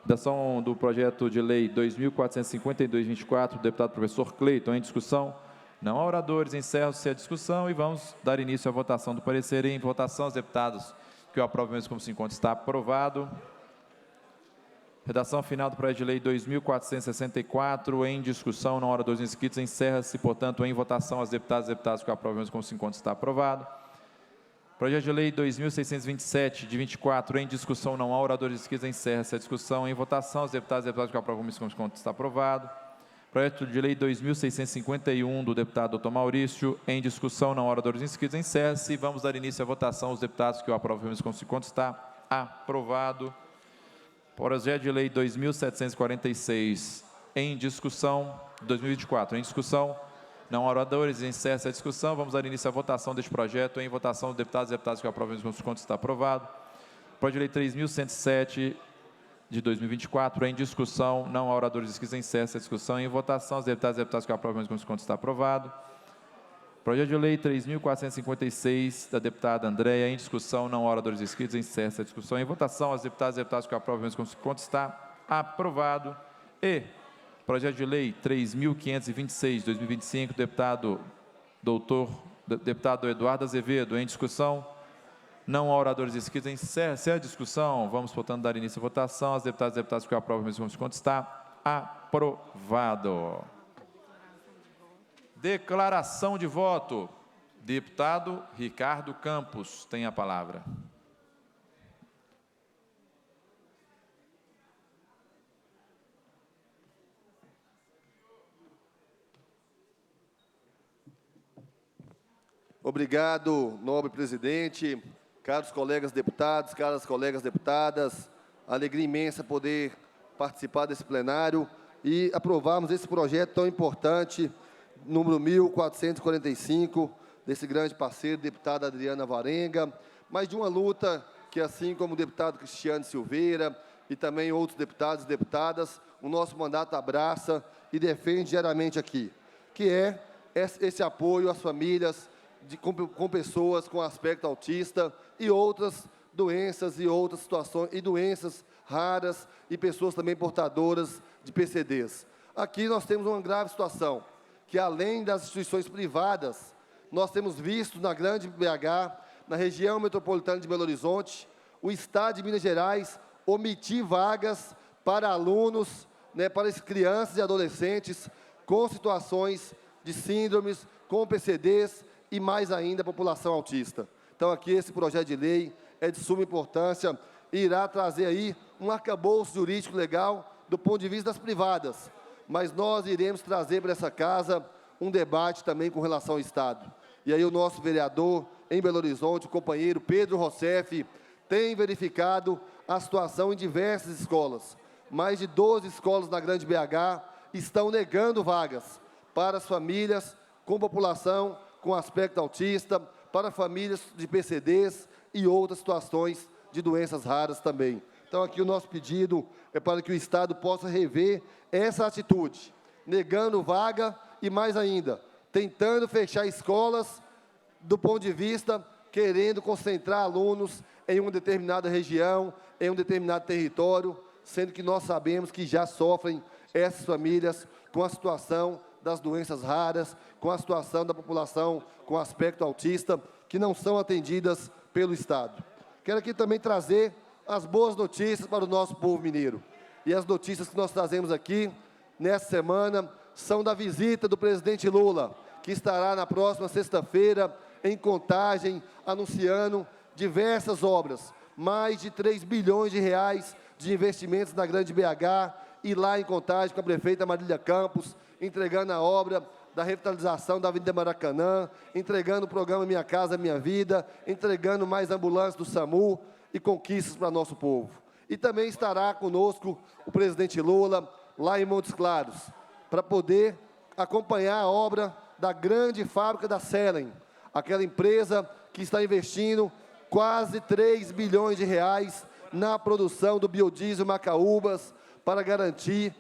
Redação do projeto de lei 2.452/24, do deputado professor Cleiton, em discussão. Não há oradores. Encerra-se a discussão e vamos dar início à votação do parecer. Em votação, os deputados que o aprovam, permaneçam como se encontra. Está aprovado. Redação final do projeto de lei 2.464, em discussão, não há oradores inscritos. Encerra-se, portanto, em votação, as deputadas e deputados que o aprovam, como se encontra. Está aprovado. Projeto de lei 2.627/24, em discussão, não há oradores inscritos. Encerra-se a discussão. Em votação, as deputadas e deputados que o aprovam, como se encontra. Está aprovado. Projeto de lei 2.651, do deputado Dr. Maurício, em discussão, não há oradores inscritos. Encerra-se. Vamos dar início à votação. Os deputados que o aprovam, como se encontra. Está aprovado. Projeto de lei 2.746, em discussão, 2024, em discussão, não há oradores. Encerra-se a discussão. Vamos dar início à votação deste projeto. Em votação, os deputados e deputadas que o aprovam, como se encontra. Está aprovado. Projeto de lei 3.107, de 2024, em discussão, não há oradores inscritos. Encerra-se a discussão. Em votação, os deputados e deputadas que o aprovam, como se encontra. Está aprovado. Projeto de lei 3.456, da deputada Andréia, em discussão, não há oradores inscritos. Encerra-se a discussão. Em votação, as deputadas e deputados que o aprovam, como se encontra. Está aprovado. E projeto de lei 3.526, 2025, deputado Eduardo Azevedo, em discussão, não há oradores inscritos. Encerra-se a discussão. Vamos, portanto, dar início à votação. As deputadas e deputados que o aprovam, como se encontra. Está aprovado. Declaração de voto. Deputado Ricardo Campos tem a palavra. Obrigado, nobre presidente, caros colegas deputados, caras colegas deputadas. Alegria imensa poder participar desse plenário e aprovarmos esse projeto tão importante, número 1445, desse grande parceiro, deputada Adriana Varenga, mas de uma luta que, assim como o deputado Cristiano Silveira e também outros deputados e deputadas, o nosso mandato abraça e defende diariamente aqui, que é esse apoio às famílias com pessoas com aspecto autista e outras doenças e outras situações, e doenças raras e pessoas também portadoras de PCDs. Aqui nós temos uma grave situação, que além das instituições privadas, nós temos visto na Grande BH, na região metropolitana de Belo Horizonte, o Estado de Minas Gerais omitir vagas para alunos, para as crianças e adolescentes com situações de síndromes, com PCDs e mais ainda a população autista. Então aqui esse projeto de lei é de suma importância e irá trazer aí um arcabouço jurídico legal do ponto de vista das privadas, mas nós iremos trazer para essa casa um debate também com relação ao Estado. E aí o nosso vereador em Belo Horizonte, o companheiro Pedro Rossef, tem verificado a situação em diversas escolas. Mais de 12 escolas na Grande BH estão negando vagas para as famílias com população com aspecto autista, para famílias de PCDs e outras situações de doenças raras também. Então aqui o nosso pedido é para que o Estado possa rever essa atitude, negando vaga e mais ainda, tentando fechar escolas do ponto de vista, querendo concentrar alunos em uma determinada região, em um determinado território, sendo que nós sabemos que já sofrem essas famílias com a situação das doenças raras, com a situação da população com aspecto autista, que não são atendidas pelo Estado. Quero aqui também trazer as boas notícias para o nosso povo mineiro. E as notícias que nós trazemos aqui, nessa semana, são da visita do presidente Lula, que estará na próxima sexta-feira em Contagem, anunciando diversas obras, mais de 3 bilhões de reais de investimentos na Grande BH, e lá em Contagem com a prefeita Marília Campos, entregando a obra da revitalização da Avenida Maracanã, entregando o programa Minha Casa Minha Vida, entregando mais ambulâncias do SAMU, e conquistas para nosso povo. E também estará conosco o presidente Lula, lá em Montes Claros, para poder acompanhar a obra da grande fábrica da Selen, aquela empresa que está investindo quase 3 bilhões de reais na produção do biodiesel Macaúbas, para garantir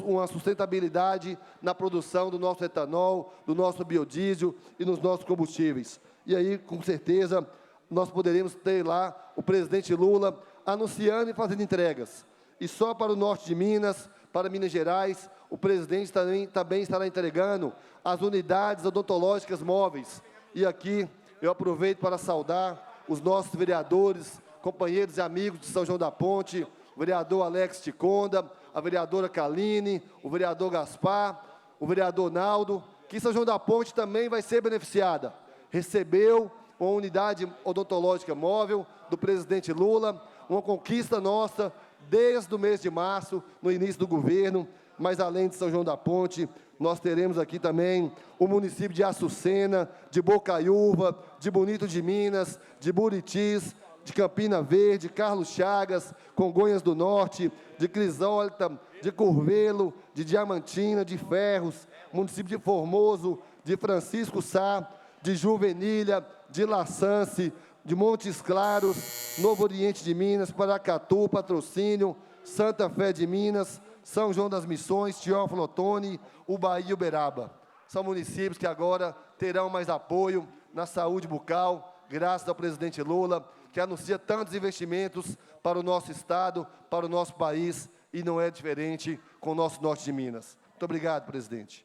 uma sustentabilidade na produção do nosso etanol, do nosso biodiesel e nos nossos combustíveis. E aí, com certeza, nós poderemos ter lá o presidente Lula anunciando e fazendo entregas. E só para o norte de Minas, para Minas Gerais, o presidente também estará entregando as unidades odontológicas móveis. E aqui eu aproveito para saudar os nossos vereadores, companheiros e amigos de São João da Ponte, o vereador Alex Ticonda, a vereadora Kaline, o vereador Gaspar, o vereador Naldo, que São João da Ponte também vai ser beneficiada. Recebeu uma unidade odontológica móvel do presidente Lula, uma conquista nossa desde o mês de março, no início do governo, mas além de São João da Ponte, nós teremos aqui também o município de Açucena, de Bocaiúva, de Bonito de Minas, de Buritis, de Campina Verde, Carlos Chagas, Congonhas do Norte, de Crisólita, de Curvelo, de Diamantina, de Ferros, município de Formoso, de Francisco Sá, de Juvenilha, de Laçance, de Montes Claros, Novo Oriente de Minas, Paracatu, Patrocínio, Santa Fé de Minas, São João das Missões, Teófilo Otoni, Ubaí e Uberaba. São municípios que agora terão mais apoio na saúde bucal, graças ao presidente Lula, que anuncia tantos investimentos para o nosso estado, para o nosso país, e não é diferente com o nosso norte de Minas. Muito obrigado, presidente.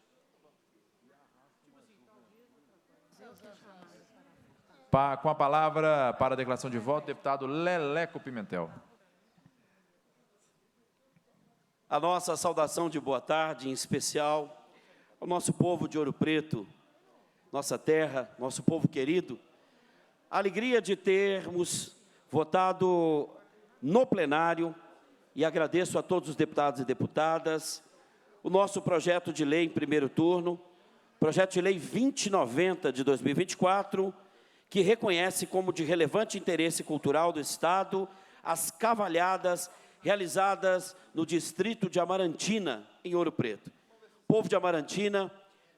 Com a palavra para a declaração de voto, deputado Leleco Pimentel. A nossa saudação de boa tarde, em especial ao nosso povo de Ouro Preto, nossa terra, nosso povo querido. A alegria de termos votado no plenário, e agradeço a todos os deputados e deputadas, o nosso projeto de lei em primeiro turno, projeto de lei 2090 de 2024, que reconhece como de relevante interesse cultural do Estado as cavalhadas realizadas no distrito de Amarantina, em Ouro Preto. O povo de Amarantina,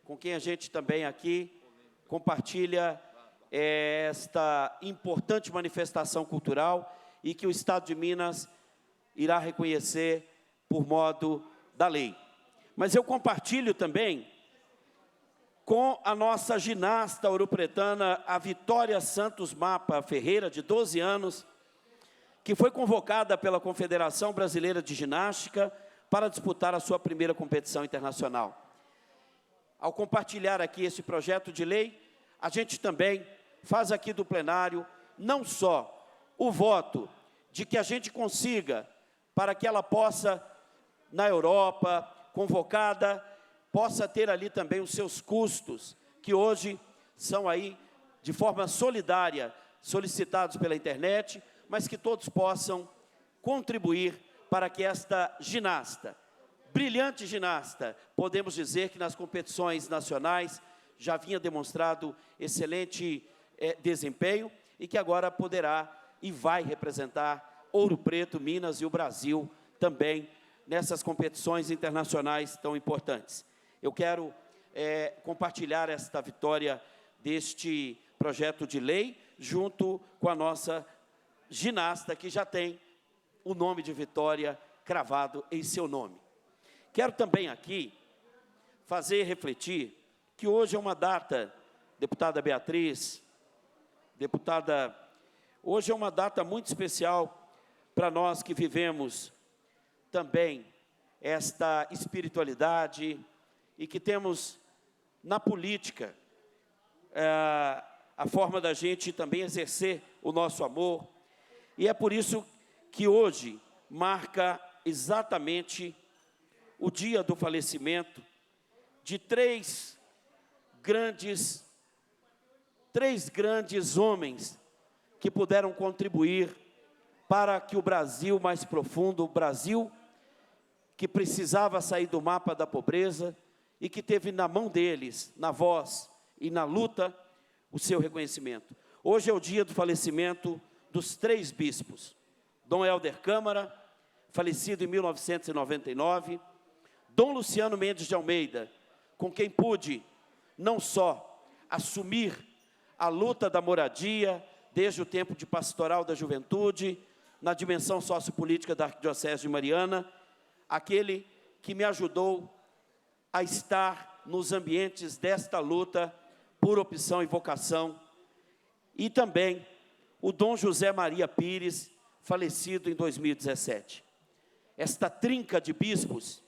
com quem a gente também aqui compartilha esta importante manifestação cultural e que o Estado de Minas irá reconhecer por modo da lei. Mas eu compartilho também com a nossa ginasta ouropretana, a Vitória Santos Mapa Ferreira, de 12 anos, que foi convocada pela Confederação Brasileira de Ginástica para disputar a sua primeira competição internacional. Ao compartilhar aqui esse projeto de lei, a gente também faz aqui do plenário não só o voto de que a gente consiga, para que ela possa, na Europa, convocada, possa ter ali também os seus custos, que hoje são aí, de forma solidária, solicitados pela internet, mas que todos possam contribuir para que esta ginasta, brilhante ginasta, podemos dizer que nas competições nacionais já vinha demonstrado excelente desempenho e que agora poderá e vai representar Ouro Preto, Minas e o Brasil também nessas competições internacionais tão importantes. Eu quero compartilhar esta vitória deste projeto de lei junto com a nossa ginasta, que já tem o nome de Vitória cravado em seu nome. Quero também aqui fazer refletir que hoje é uma data, deputada Beatriz, deputada, hoje é uma data muito especial para nós que vivemos também esta espiritualidade e que temos na política a forma da gente também exercer o nosso amor. E é por isso que hoje marca exatamente o dia do falecimento de três grandes homens que puderam contribuir para que o Brasil mais profundo, o Brasil que precisava sair do mapa da pobreza e que teve na mão deles, na voz e na luta, o seu reconhecimento. Hoje é o dia do falecimento dos 3 bispos, Dom Helder Câmara, falecido em 1999, Dom Luciano Mendes de Almeida, com quem pude não só assumir a luta da moradia, desde o tempo de pastoral da juventude, na dimensão sociopolítica da Arquidiocese de Mariana, aquele que me ajudou a estar nos ambientes desta luta por opção e vocação, e também o Dom José Maria Pires, falecido em 2017. Esta trinca de bispos,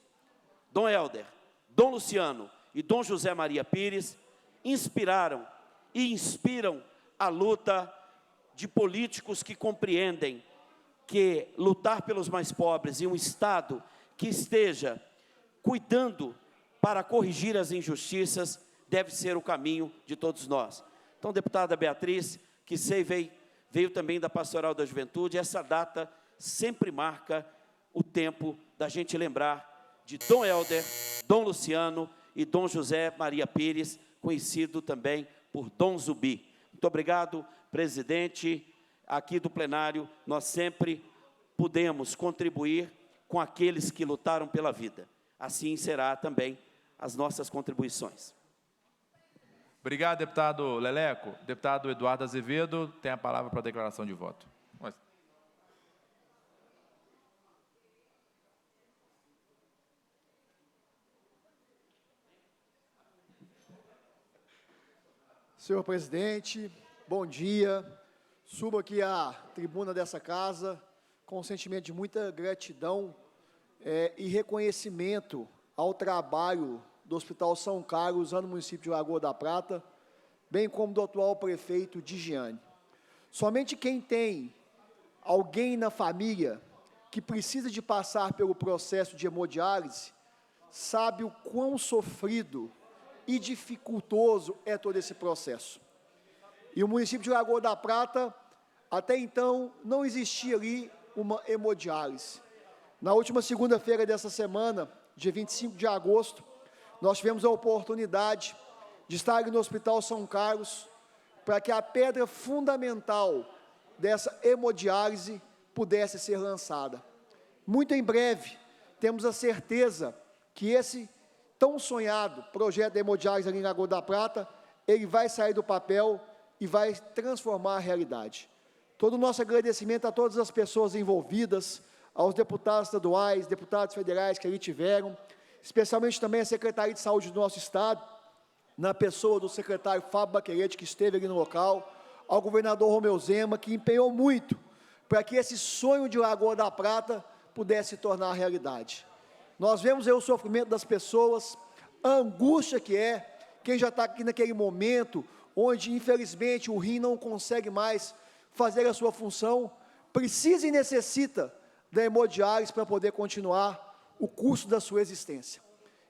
Dom Helder, Dom Luciano e Dom José Maria Pires, inspiraram e inspiram a luta de políticos que compreendem que lutar pelos mais pobres e um Estado que esteja cuidando para corrigir as injustiças deve ser o caminho de todos nós. Então, deputada Beatriz, que sei veio também da Pastoral da Juventude, essa data sempre marca o tempo da gente lembrar de Dom Helder, Dom Luciano e Dom José Maria Pires, conhecido também por Dom Zumbi. Muito obrigado, presidente. Aqui do plenário, nós sempre pudemos contribuir com aqueles que lutaram pela vida. Assim será também as nossas contribuições. Obrigado, deputado Leleco. Deputado Eduardo Azevedo tem a palavra para a declaração de voto. Senhor presidente, bom dia. Subo aqui à tribuna dessa casa com um sentimento de muita gratidão e reconhecimento ao trabalho do Hospital São Carlos, no município de Lagoa da Prata, bem como do atual prefeito Digiane. Somente quem tem alguém na família que precisa de passar pelo processo de hemodiálise sabe o quão sofrido e dificultoso é todo esse processo. E o município de Lagoa da Prata, até então, não existia ali uma hemodiálise. Na última segunda-feira dessa semana, dia 25 de agosto, nós tivemos a oportunidade de estar ali no Hospital São Carlos para que a pedra fundamental dessa hemodiálise pudesse ser lançada. Muito em breve, temos a certeza que esse tão sonhado projeto de hemodiálise ali em Lagoa da Prata, ele vai sair do papel e vai transformar a realidade. Todo o nosso agradecimento a todas as pessoas envolvidas, aos deputados estaduais, deputados federais que ali tiveram, especialmente também a Secretaria de Saúde do nosso Estado, na pessoa do secretário Fábio Baquelete, que esteve ali no local, ao governador Romeu Zema, que empenhou muito para que esse sonho de Lagoa da Prata pudesse se tornar realidade. Nós vemos aí o sofrimento das pessoas, a angústia que é, quem já está aqui naquele momento, onde infelizmente o rim não consegue mais fazer a sua função, precisa e necessita da hemodiálise para poder continuar o curso da sua existência.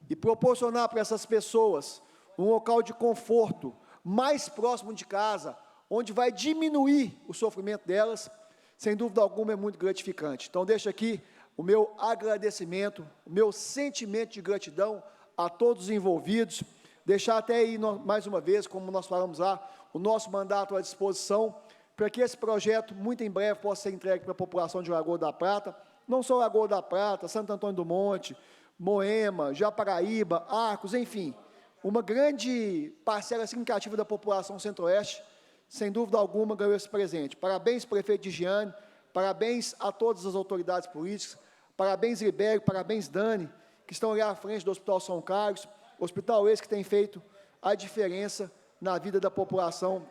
E proporcionar para essas pessoas um local de conforto mais próximo de casa, onde vai diminuir o sofrimento delas, sem dúvida alguma é muito gratificante. Então deixo aqui o meu agradecimento, o meu sentimento de gratidão a todos os envolvidos, deixar até aí, mais uma vez, como nós falamos lá, o nosso mandato à disposição, para que esse projeto, muito em breve, possa ser entregue para a população de Lagoa da Prata, não só Lagoa da Prata, Santo Antônio do Monte, Moema, Japaraíba, Arcos, enfim, uma grande parcela significativa da população centro-oeste, sem dúvida alguma, ganhou esse presente. Parabéns, prefeito Digiane, parabéns a todas as autoridades políticas, parabéns, Libério, parabéns, Dani, que estão ali à frente do Hospital São Carlos, hospital esse que tem feito a diferença na vida da população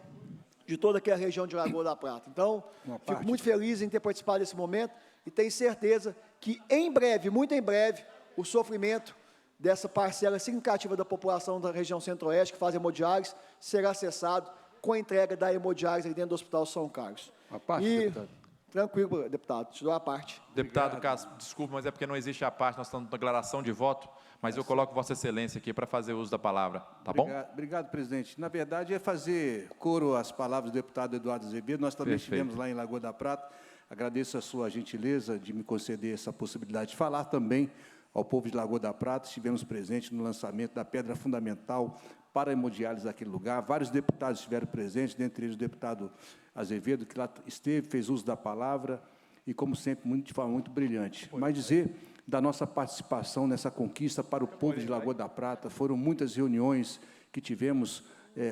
de toda aquela região de Lagoa da Prata. Então, fico muito feliz em ter participado desse momento e tenho certeza que, em breve, muito em breve, o sofrimento dessa parcela significativa da população da região centro-oeste, que faz hemodiálise, será cessado com a entrega da hemodiálise dentro do Hospital São Carlos. Deputado. Tranquilo, deputado, te dou a parte. Deputado Castro, desculpe, mas é porque não existe a parte, nós estamos na declaração de voto, mas eu coloco Vossa Excelência aqui para fazer uso da palavra, tá bom? Obrigado, presidente. Na verdade, é fazer coro às palavras do deputado Eduardo Azevedo. Nós também estivemos lá em Lagoa da Prata. Agradeço a sua gentileza de me conceder essa possibilidade de falar também ao povo de Lagoa da Prata. Estivemos presentes no lançamento da pedra fundamental para a hemodiálise daquele lugar. Vários deputados estiveram presentes, dentre eles o deputado Azevedo, que lá esteve, fez uso da palavra, e, como sempre, de forma muito brilhante. Mas dizer da nossa participação nessa conquista para o povo de Lagoa da Prata, foram muitas reuniões que tivemos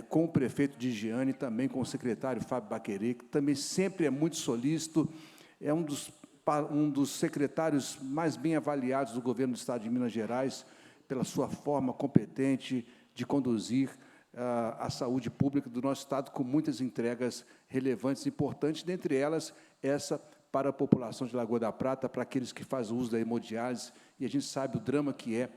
com o prefeito de Giane, também com o secretário Fábio Baquerê, que também sempre é muito solícito, é um dos secretários mais bem avaliados do governo do Estado de Minas Gerais, pela sua forma competente de conduzir a saúde pública do nosso Estado, com muitas entregas relevantes e importantes, dentre elas, essa para a população de Lagoa da Prata, para aqueles que fazem uso da hemodiálise, e a gente sabe o drama que é,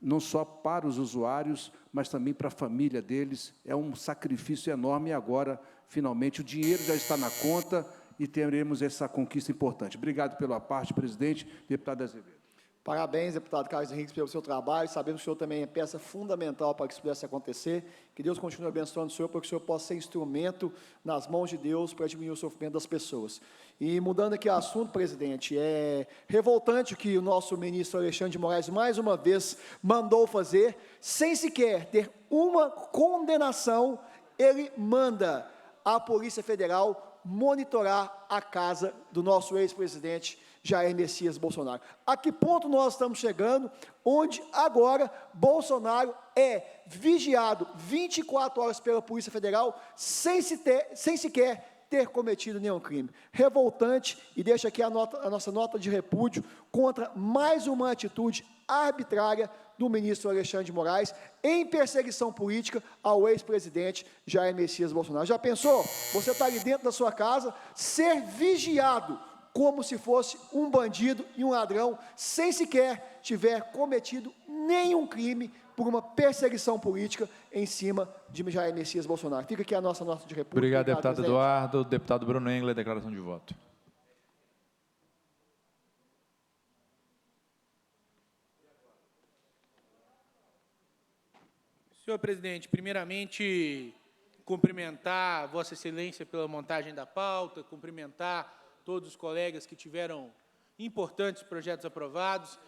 não só para os usuários, mas também para a família deles. É um sacrifício enorme, e agora, finalmente, o dinheiro já está na conta e teremos essa conquista importante. Obrigado pela parte, presidente. Deputado Azevedo. Parabéns, deputado Carlos Henrique, pelo seu trabalho. Sabemos que o senhor também é peça fundamental para que isso pudesse acontecer. Que Deus continue abençoando o senhor, para que o senhor possa ser instrumento nas mãos de Deus para diminuir o sofrimento das pessoas. E, mudando aqui o assunto, presidente, é revoltante o que o nosso ministro Alexandre de Moraes, mais uma vez, mandou fazer, sem sequer ter uma condenação. Ele manda a Polícia Federal monitorar a casa do nosso ex-presidente Jair Messias Bolsonaro. A que ponto nós estamos chegando, onde agora Bolsonaro é vigiado 24 horas pela Polícia Federal, sem sequer ter cometido nenhum crime? Revoltante, e deixa aqui a nossa nota de repúdio contra mais uma atitude arbitrária do ministro Alexandre de Moraes em perseguição política ao ex-presidente Jair Messias Bolsonaro. Já pensou? Você está ali dentro da sua casa, ser vigiado como se fosse um bandido e um ladrão, sem sequer tiver cometido nenhum crime por uma perseguição política em cima de Jair Messias Bolsonaro. Fica aqui a nossa nota de repúdio. Obrigado, deputado presidente. Eduardo. Deputado Bruno Engler, declaração de voto. Senhor presidente, primeiramente, cumprimentar Vossa Excelência pela montagem da pauta, cumprimentar todos os colegas que tiveram importantes projetos aprovados.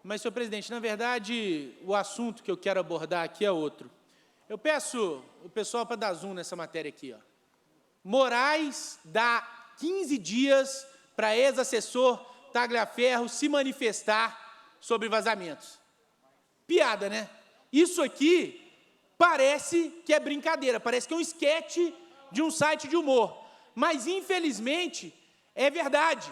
Mas, senhor presidente, na verdade, o assunto que eu quero abordar aqui é outro. Eu peço o pessoal para dar zoom nessa matéria aqui. Moraes dá 15 dias para ex-assessor Tagliaferro se manifestar sobre vazamentos. Piada, né? Isso aqui parece que é brincadeira, parece que é um esquete de um site de humor. Mas, infelizmente, é verdade.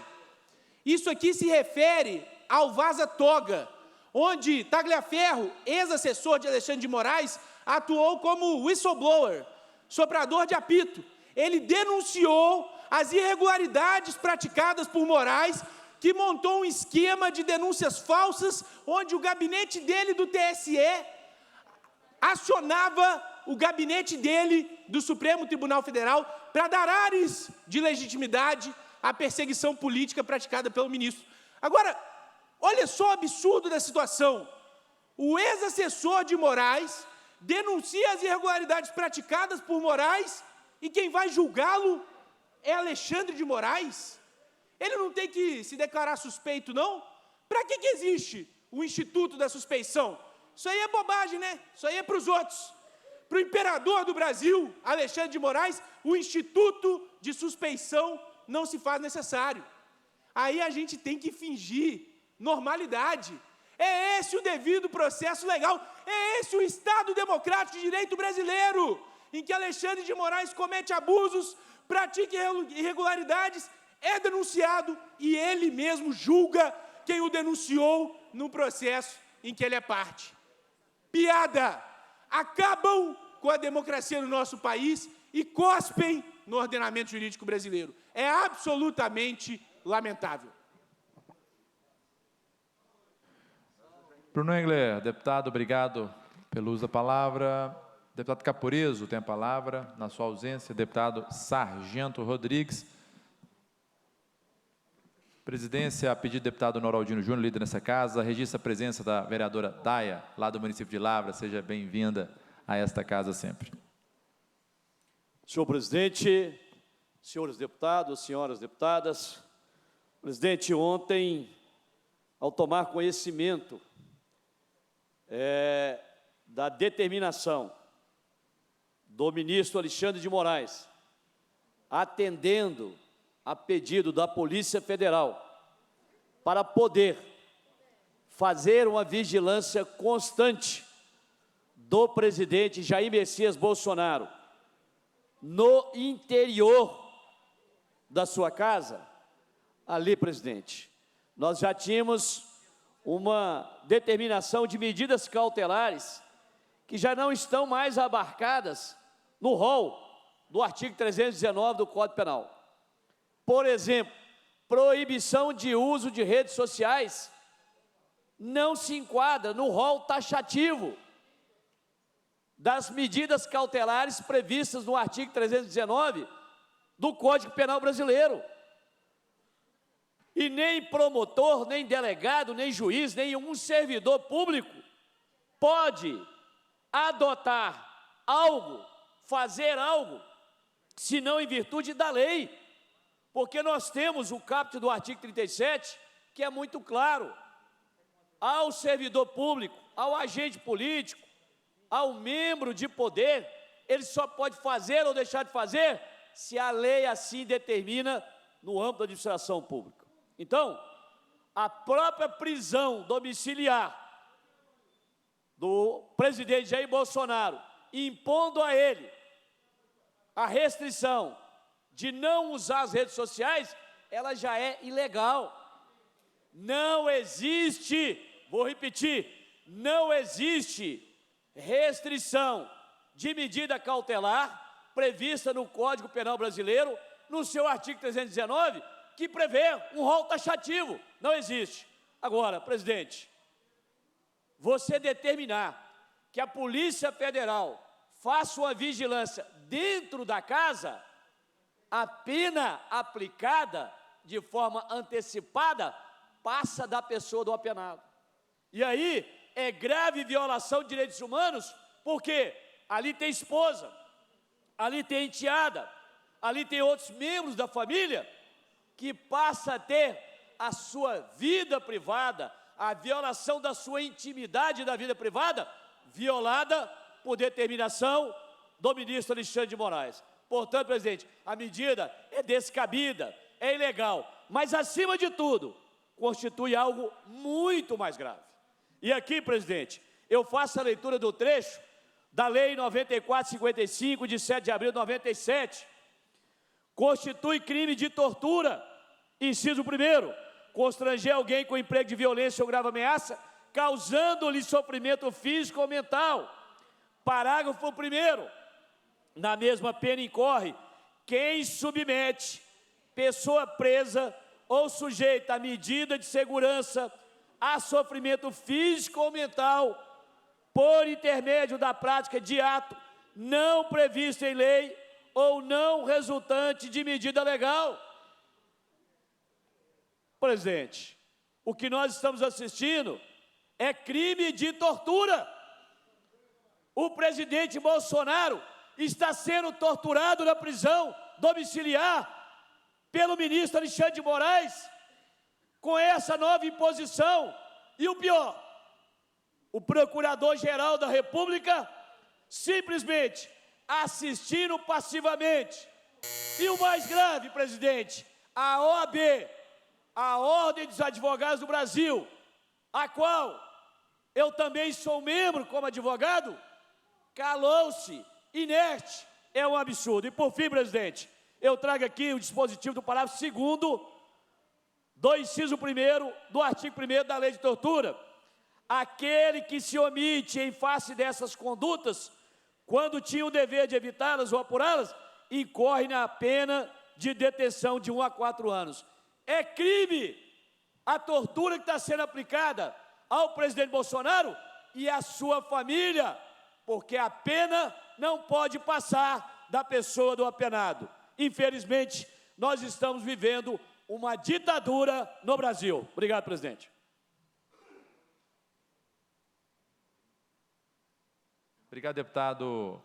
Isso aqui se refere ao Vaza Toga, onde Tagliaferro, ex-assessor de Alexandre de Moraes, atuou como whistleblower, soprador de apito. Ele denunciou as irregularidades praticadas por Moraes, que montou um esquema de denúncias falsas, onde o gabinete dele do TSE acionava o gabinete dele do Supremo Tribunal Federal para dar ares de legitimidade à perseguição política praticada pelo ministro. Agora, olha só o absurdo da situação. O ex-assessor de Moraes denuncia as irregularidades praticadas por Moraes e quem vai julgá-lo é Alexandre de Moraes? Ele não tem que se declarar suspeito, não? Para que existe o Instituto da Suspeição? Isso aí é bobagem, né? Isso aí é para os outros. Para o imperador do Brasil, Alexandre de Moraes, o Instituto de Suspeição não se faz necessário. Aí a gente tem que fingir normalidade. É esse o devido processo legal. É esse o Estado Democrático de Direito brasileiro, em que Alexandre de Moraes comete abusos, pratica irregularidades, é denunciado e ele mesmo julga quem o denunciou no processo em que ele é parte. Piada! Acabam com a democracia no nosso país e cospem no ordenamento jurídico brasileiro. É absolutamente lamentável. Bruno Engler, deputado, obrigado pelo uso da palavra. Deputado Caporeso tem a palavra, na sua ausência. Deputado Sargento Rodrigues. Presidência, a pedido do deputado Noraldino Júnior, líder nessa casa, registra a presença da vereadora Daia, lá do município de Lavra. Seja bem-vinda a esta casa sempre. Senhor presidente, senhores deputados, senhoras deputadas, presidente, ontem, ao tomar conhecimento da determinação do ministro Alexandre de Moraes, atendendo a pedido da Polícia Federal, para poder fazer uma vigilância constante do presidente Jair Messias Bolsonaro no interior da sua casa, ali, presidente, nós já tínhamos uma determinação de medidas cautelares que já não estão mais abarcadas no rol do artigo 319 do Código Penal. Por exemplo, proibição de uso de redes sociais não se enquadra no rol taxativo das medidas cautelares previstas no artigo 319 do Código Penal brasileiro. E nem promotor, nem delegado, nem juiz, nenhum servidor público pode adotar algo, fazer algo, senão em virtude da lei. Porque nós temos o caput do artigo 37, que é muito claro. Ao servidor público, ao agente político, ao membro de poder, ele só pode fazer ou deixar de fazer se a lei assim determina no âmbito da administração pública. Então, a própria prisão domiciliar do presidente Jair Bolsonaro, impondo a ele a restrição de não usar as redes sociais, ela já é ilegal. Não existe, vou repetir, não existe restrição de medida cautelar prevista no Código Penal brasileiro, no seu artigo 319, que prevê um rol taxativo. Não existe. Agora, presidente, você determinar que a Polícia Federal faça uma vigilância dentro da casa, a pena aplicada de forma antecipada passa da pessoa do apenado. E aí é grave violação de direitos humanos, porque ali tem esposa, ali tem enteada, ali tem outros membros da família que passa a ter a sua vida privada, a violação da sua intimidade da vida privada, violada por determinação do ministro Alexandre de Moraes. Portanto, presidente, a medida é descabida, é ilegal, mas, acima de tudo, constitui algo muito mais grave. E aqui, presidente, eu faço a leitura do trecho da Lei 9455, de 7 de abril de 97, constitui crime de tortura, inciso 1º, constranger alguém com emprego de violência ou grave ameaça, causando-lhe sofrimento físico ou mental. Parágrafo 1º, na mesma pena incorre quem submete pessoa presa ou sujeita a medida de segurança a sofrimento físico ou mental por intermédio da prática de ato não previsto em lei ou não resultante de medida legal. Presidente, o que nós estamos assistindo é crime de tortura. O presidente Bolsonaro está sendo torturado na prisão domiciliar pelo ministro Alexandre de Moraes, com essa nova imposição. E o pior, o Procurador-Geral da República simplesmente assistindo passivamente. E o mais grave, presidente, a OAB, a Ordem dos Advogados do Brasil, a qual eu também sou membro como advogado, calou-se, inerte. É um absurdo. E por fim, presidente, eu trago aqui o dispositivo do parágrafo 2º do inciso 1º do artigo 1º da Lei de Tortura. Aquele que se omite em face dessas condutas, quando tinha o dever de evitá-las ou apurá-las, incorre na pena de detenção de 1 a 4 anos. É crime a tortura que está sendo aplicada ao presidente Bolsonaro e à sua família, porque a pena não pode passar da pessoa do apenado. Infelizmente, nós estamos vivendo uma ditadura no Brasil. Obrigado, presidente. Obrigado, deputado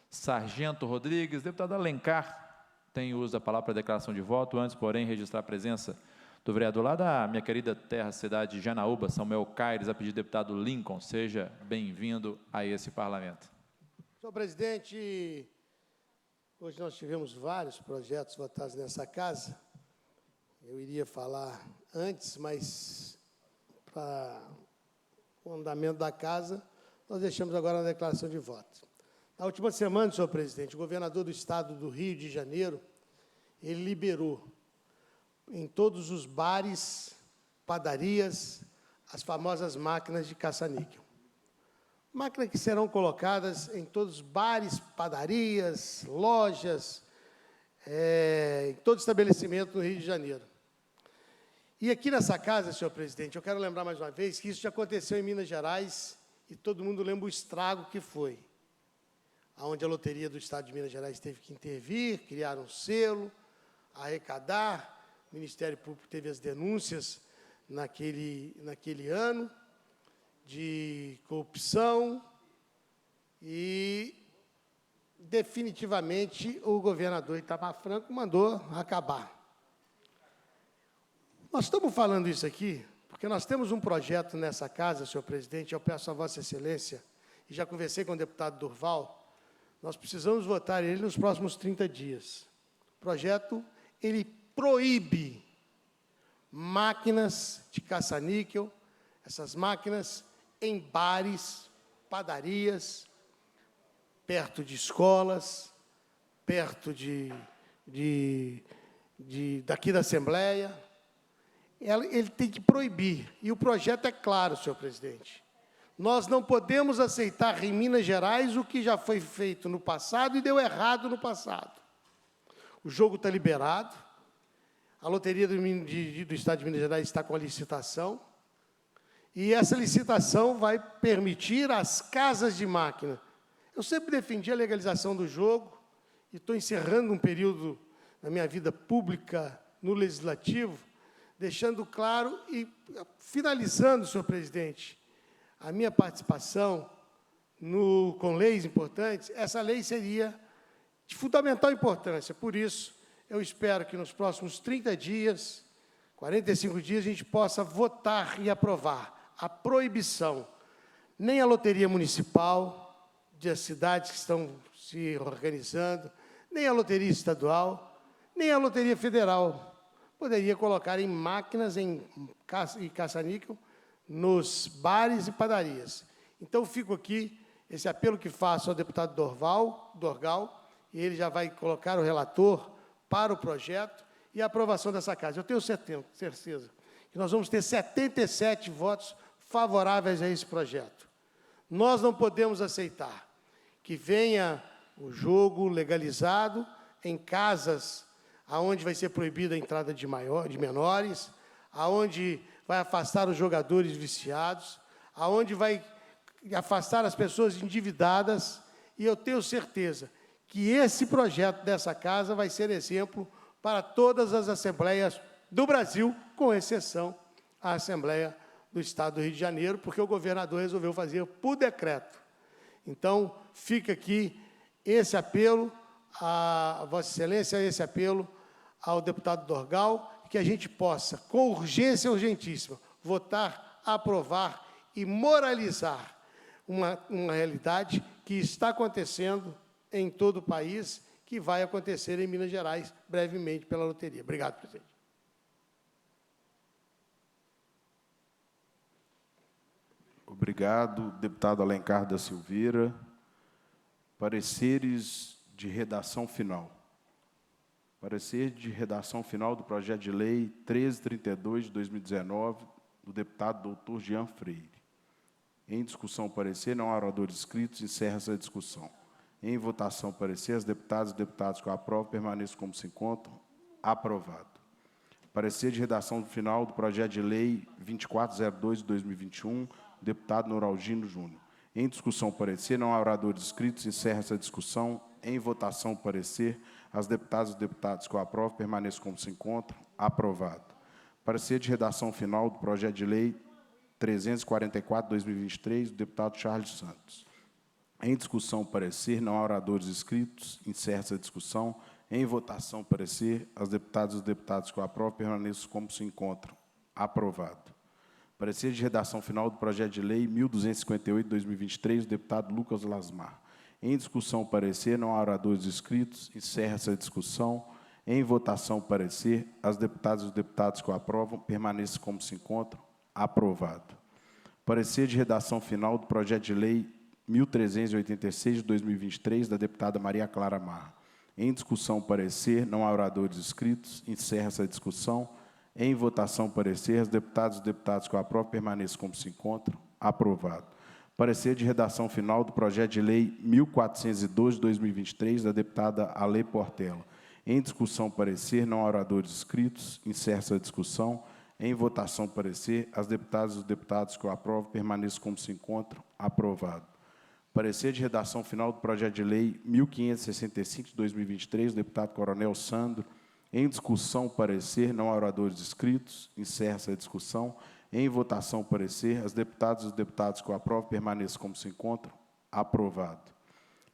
Sargento Rodrigues. Deputado Alencar tem uso da palavra para declaração de voto. Antes, porém, registrar a presença Do vereador lá da minha querida terra, cidade de Janaúba, Samuel Caires, a pedido do deputado Lincoln. Seja bem-vindo a esse parlamento. Senhor presidente, hoje nós tivemos vários projetos votados nessa casa. Eu iria falar antes, mas para o andamento da casa, nós deixamos agora a declaração de voto. Na última semana, senhor presidente, o governador do estado do Rio de Janeiro, ele liberou em todos os bares, padarias, as famosas máquinas de caça-níquel. Máquinas que serão colocadas em todos os bares, padarias, lojas, em todo estabelecimento no Rio de Janeiro. E aqui nessa casa, senhor presidente, eu quero lembrar mais uma vez que isso já aconteceu em Minas Gerais e todo mundo lembra o estrago que foi, onde a Loteria do Estado de Minas Gerais teve que intervir, criar um selo, arrecadar, o Ministério Público teve as denúncias naquele ano de corrupção e, definitivamente, o governador Itamar Franco mandou acabar. Nós estamos falando isso aqui porque nós temos um projeto nessa casa, senhor presidente, eu peço a Vossa Excelência, e já conversei com o deputado Durval, nós precisamos votar ele nos próximos 30 dias. O projeto, ele proíbe máquinas de caça-níquel, essas máquinas em bares, padarias, perto de escolas, perto daqui da Assembleia. Ele tem que proibir. E o projeto é claro, senhor presidente. Nós não podemos aceitar em Minas Gerais o que já foi feito no passado e deu errado no passado. O jogo está liberado, a Loteria do Estado de Minas Gerais está com a licitação, e essa licitação vai permitir às casas de máquina. Eu sempre defendi a legalização do jogo, e estou encerrando um período na minha vida pública no Legislativo, deixando claro e finalizando, senhor presidente, a minha participação com leis importantes. Essa lei seria de fundamental importância. Por isso, eu espero que nos próximos 30 dias, 45 dias, a gente possa votar e aprovar a proibição. Nem a loteria municipal, das cidades que estão se organizando, nem a loteria estadual, nem a loteria federal poderia colocar em máquinas e caça-níquel nos bares e padarias. Então, fico aqui, esse apelo que faço ao deputado Dorgal, e ele já vai colocar o relator para o projeto e a aprovação dessa casa. Eu tenho certeza que nós vamos ter 77 votos favoráveis a esse projeto. Nós não podemos aceitar que venha o jogo legalizado em casas aonde vai ser proibida a entrada de menores, aonde vai afastar os jogadores viciados, aonde vai afastar as pessoas endividadas, e eu tenho certeza que esse projeto dessa casa vai ser exemplo para todas as assembleias do Brasil, com exceção à Assembleia do Estado do Rio de Janeiro, porque o governador resolveu fazer por decreto. Então, fica aqui esse apelo a Vossa Excelência, esse apelo ao deputado Dorgal, que a gente possa, com urgência urgentíssima, votar, aprovar e moralizar uma realidade que está acontecendo em todo o país, que vai acontecer em Minas Gerais, brevemente, pela loteria. Obrigado, presidente. Obrigado, deputado Alencar da Silveira. Pareceres de redação final. Parecer de redação final do projeto de lei 1332 de 2019, do deputado doutor Jean Freire. Em discussão, parecer, não há oradores inscritos, encerra essa discussão. Em votação, parecer, as deputadas e deputados que aprovam permaneçam como se encontram. Aprovado. Parecer de redação final do projeto de lei 2402 de 2021, deputado Noraldino Júnior. Em discussão, parecer, não há oradores inscritos, encerra essa discussão. Em votação, parecer, as deputadas e deputados que o aprovam permaneçam como se encontram. Aprovado. Parecer de redação final do projeto de lei 344 de 2023, do deputado Charles Santos. Em discussão, parecer, não há oradores inscritos, encerra essa discussão. Em votação, parecer. As deputadas e os deputados que o aprovam permaneçam como se encontram. Aprovado. Parecer de redação final do projeto de lei 1258/2023, do deputado Lucas Lasmar. Em discussão, parecer. Não há oradores inscritos. Encerra essa discussão. Em votação, parecer. As deputadas e os deputados que o aprovam permaneçam como se encontram. Aprovado. Parecer de redação final do projeto de lei 1386 de 2023, da deputada Maria Clara Marra. Em discussão, parecer. Não há oradores inscritos. Encerra essa discussão. Em votação, parecer. As deputadas e os deputados que o aprovam permaneçam como se encontram. Aprovado. Parecer de redação final do projeto de lei 1412 de 2023, da deputada Ale Portela. Em discussão, parecer. Não há oradores inscritos. Encerra essa discussão. Em votação, parecer. As deputadas e os deputados que o aprovam permaneçam como se encontram. Aprovado. Parecer de redação final do projeto de lei 1565 de 2023, do deputado Coronel Sandro. Em discussão, parecer. Não há oradores inscritos. Encerra essa discussão. Em votação, parecer. As deputadas e os deputados que o aprovam permaneçam como se encontram. Aprovado.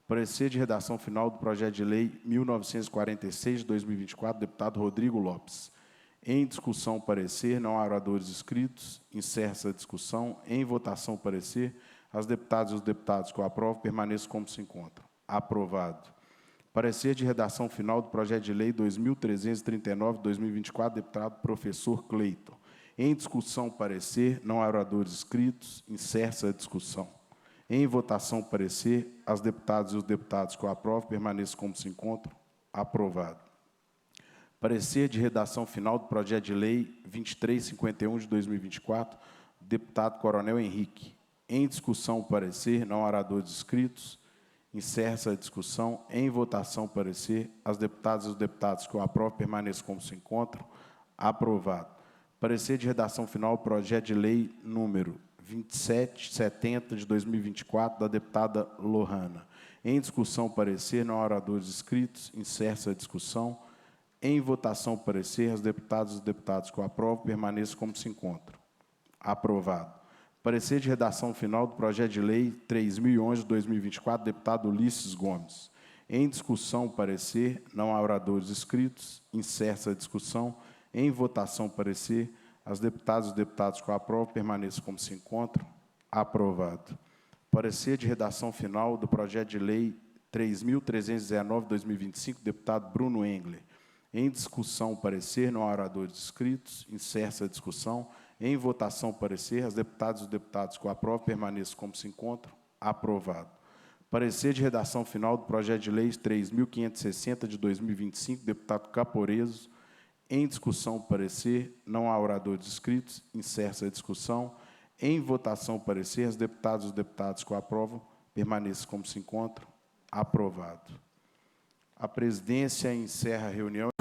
Parecer de redação final do projeto de lei 1946 de 2024, do deputado Rodrigo Lopes. Em discussão, parecer. Não há oradores inscritos. Encerra essa discussão. Em votação, parecer. As deputadas e os deputados que o aprovam permaneçam como se encontram. Aprovado. Parecer de redação final do projeto de lei 2339 de 2024, deputado professor Cleiton. Em discussão, parecer. Não há oradores inscritos. Encerra essa discussão. Em votação, parecer. As deputadas e os deputados que o aprovam permaneçam como se encontram. Aprovado. Parecer de redação final do projeto de lei 2351 de 2024, deputado Coronel Henrique. Em discussão, parecer. Não há oradores inscritos. Encerra essa discussão. Em votação, parecer. As deputadas e os deputados que o aprovam permaneçam como se encontram. Aprovado. Parecer de redação final do projeto de lei número 2770 de 2024, da deputada Lohana. Em discussão, parecer. Não há oradores inscritos. Encerra essa discussão. Em votação, parecer. As deputadas e os deputados que o aprovam permaneçam como se encontram. Aprovado. Parecer de redação final do projeto de lei 3011 de 2024, deputado Ulisses Gomes. Em discussão, parecer. Não há oradores inscritos. Encerra essa discussão. Em votação, parecer. As deputadas e os deputados que o aprovam permaneçam como se encontram. Aprovado. Parecer de redação final do projeto de lei 3.319 de 2025, deputado Bruno Engler. Em discussão, parecer. Não há oradores inscritos. Encerra essa discussão. Em votação, parecer. As deputadas e os deputados que o aprovam permaneçam como se encontram. Aprovado. Parecer de redação final do projeto de lei 3.560 de 2025, deputado Caporeso. Em discussão, parecer. Não há oradores inscritos. Encerra essa discussão. Em votação, parecer. As deputadas e os deputados que o aprovam permaneçam como se encontram. Aprovado. A presidência encerra a reunião.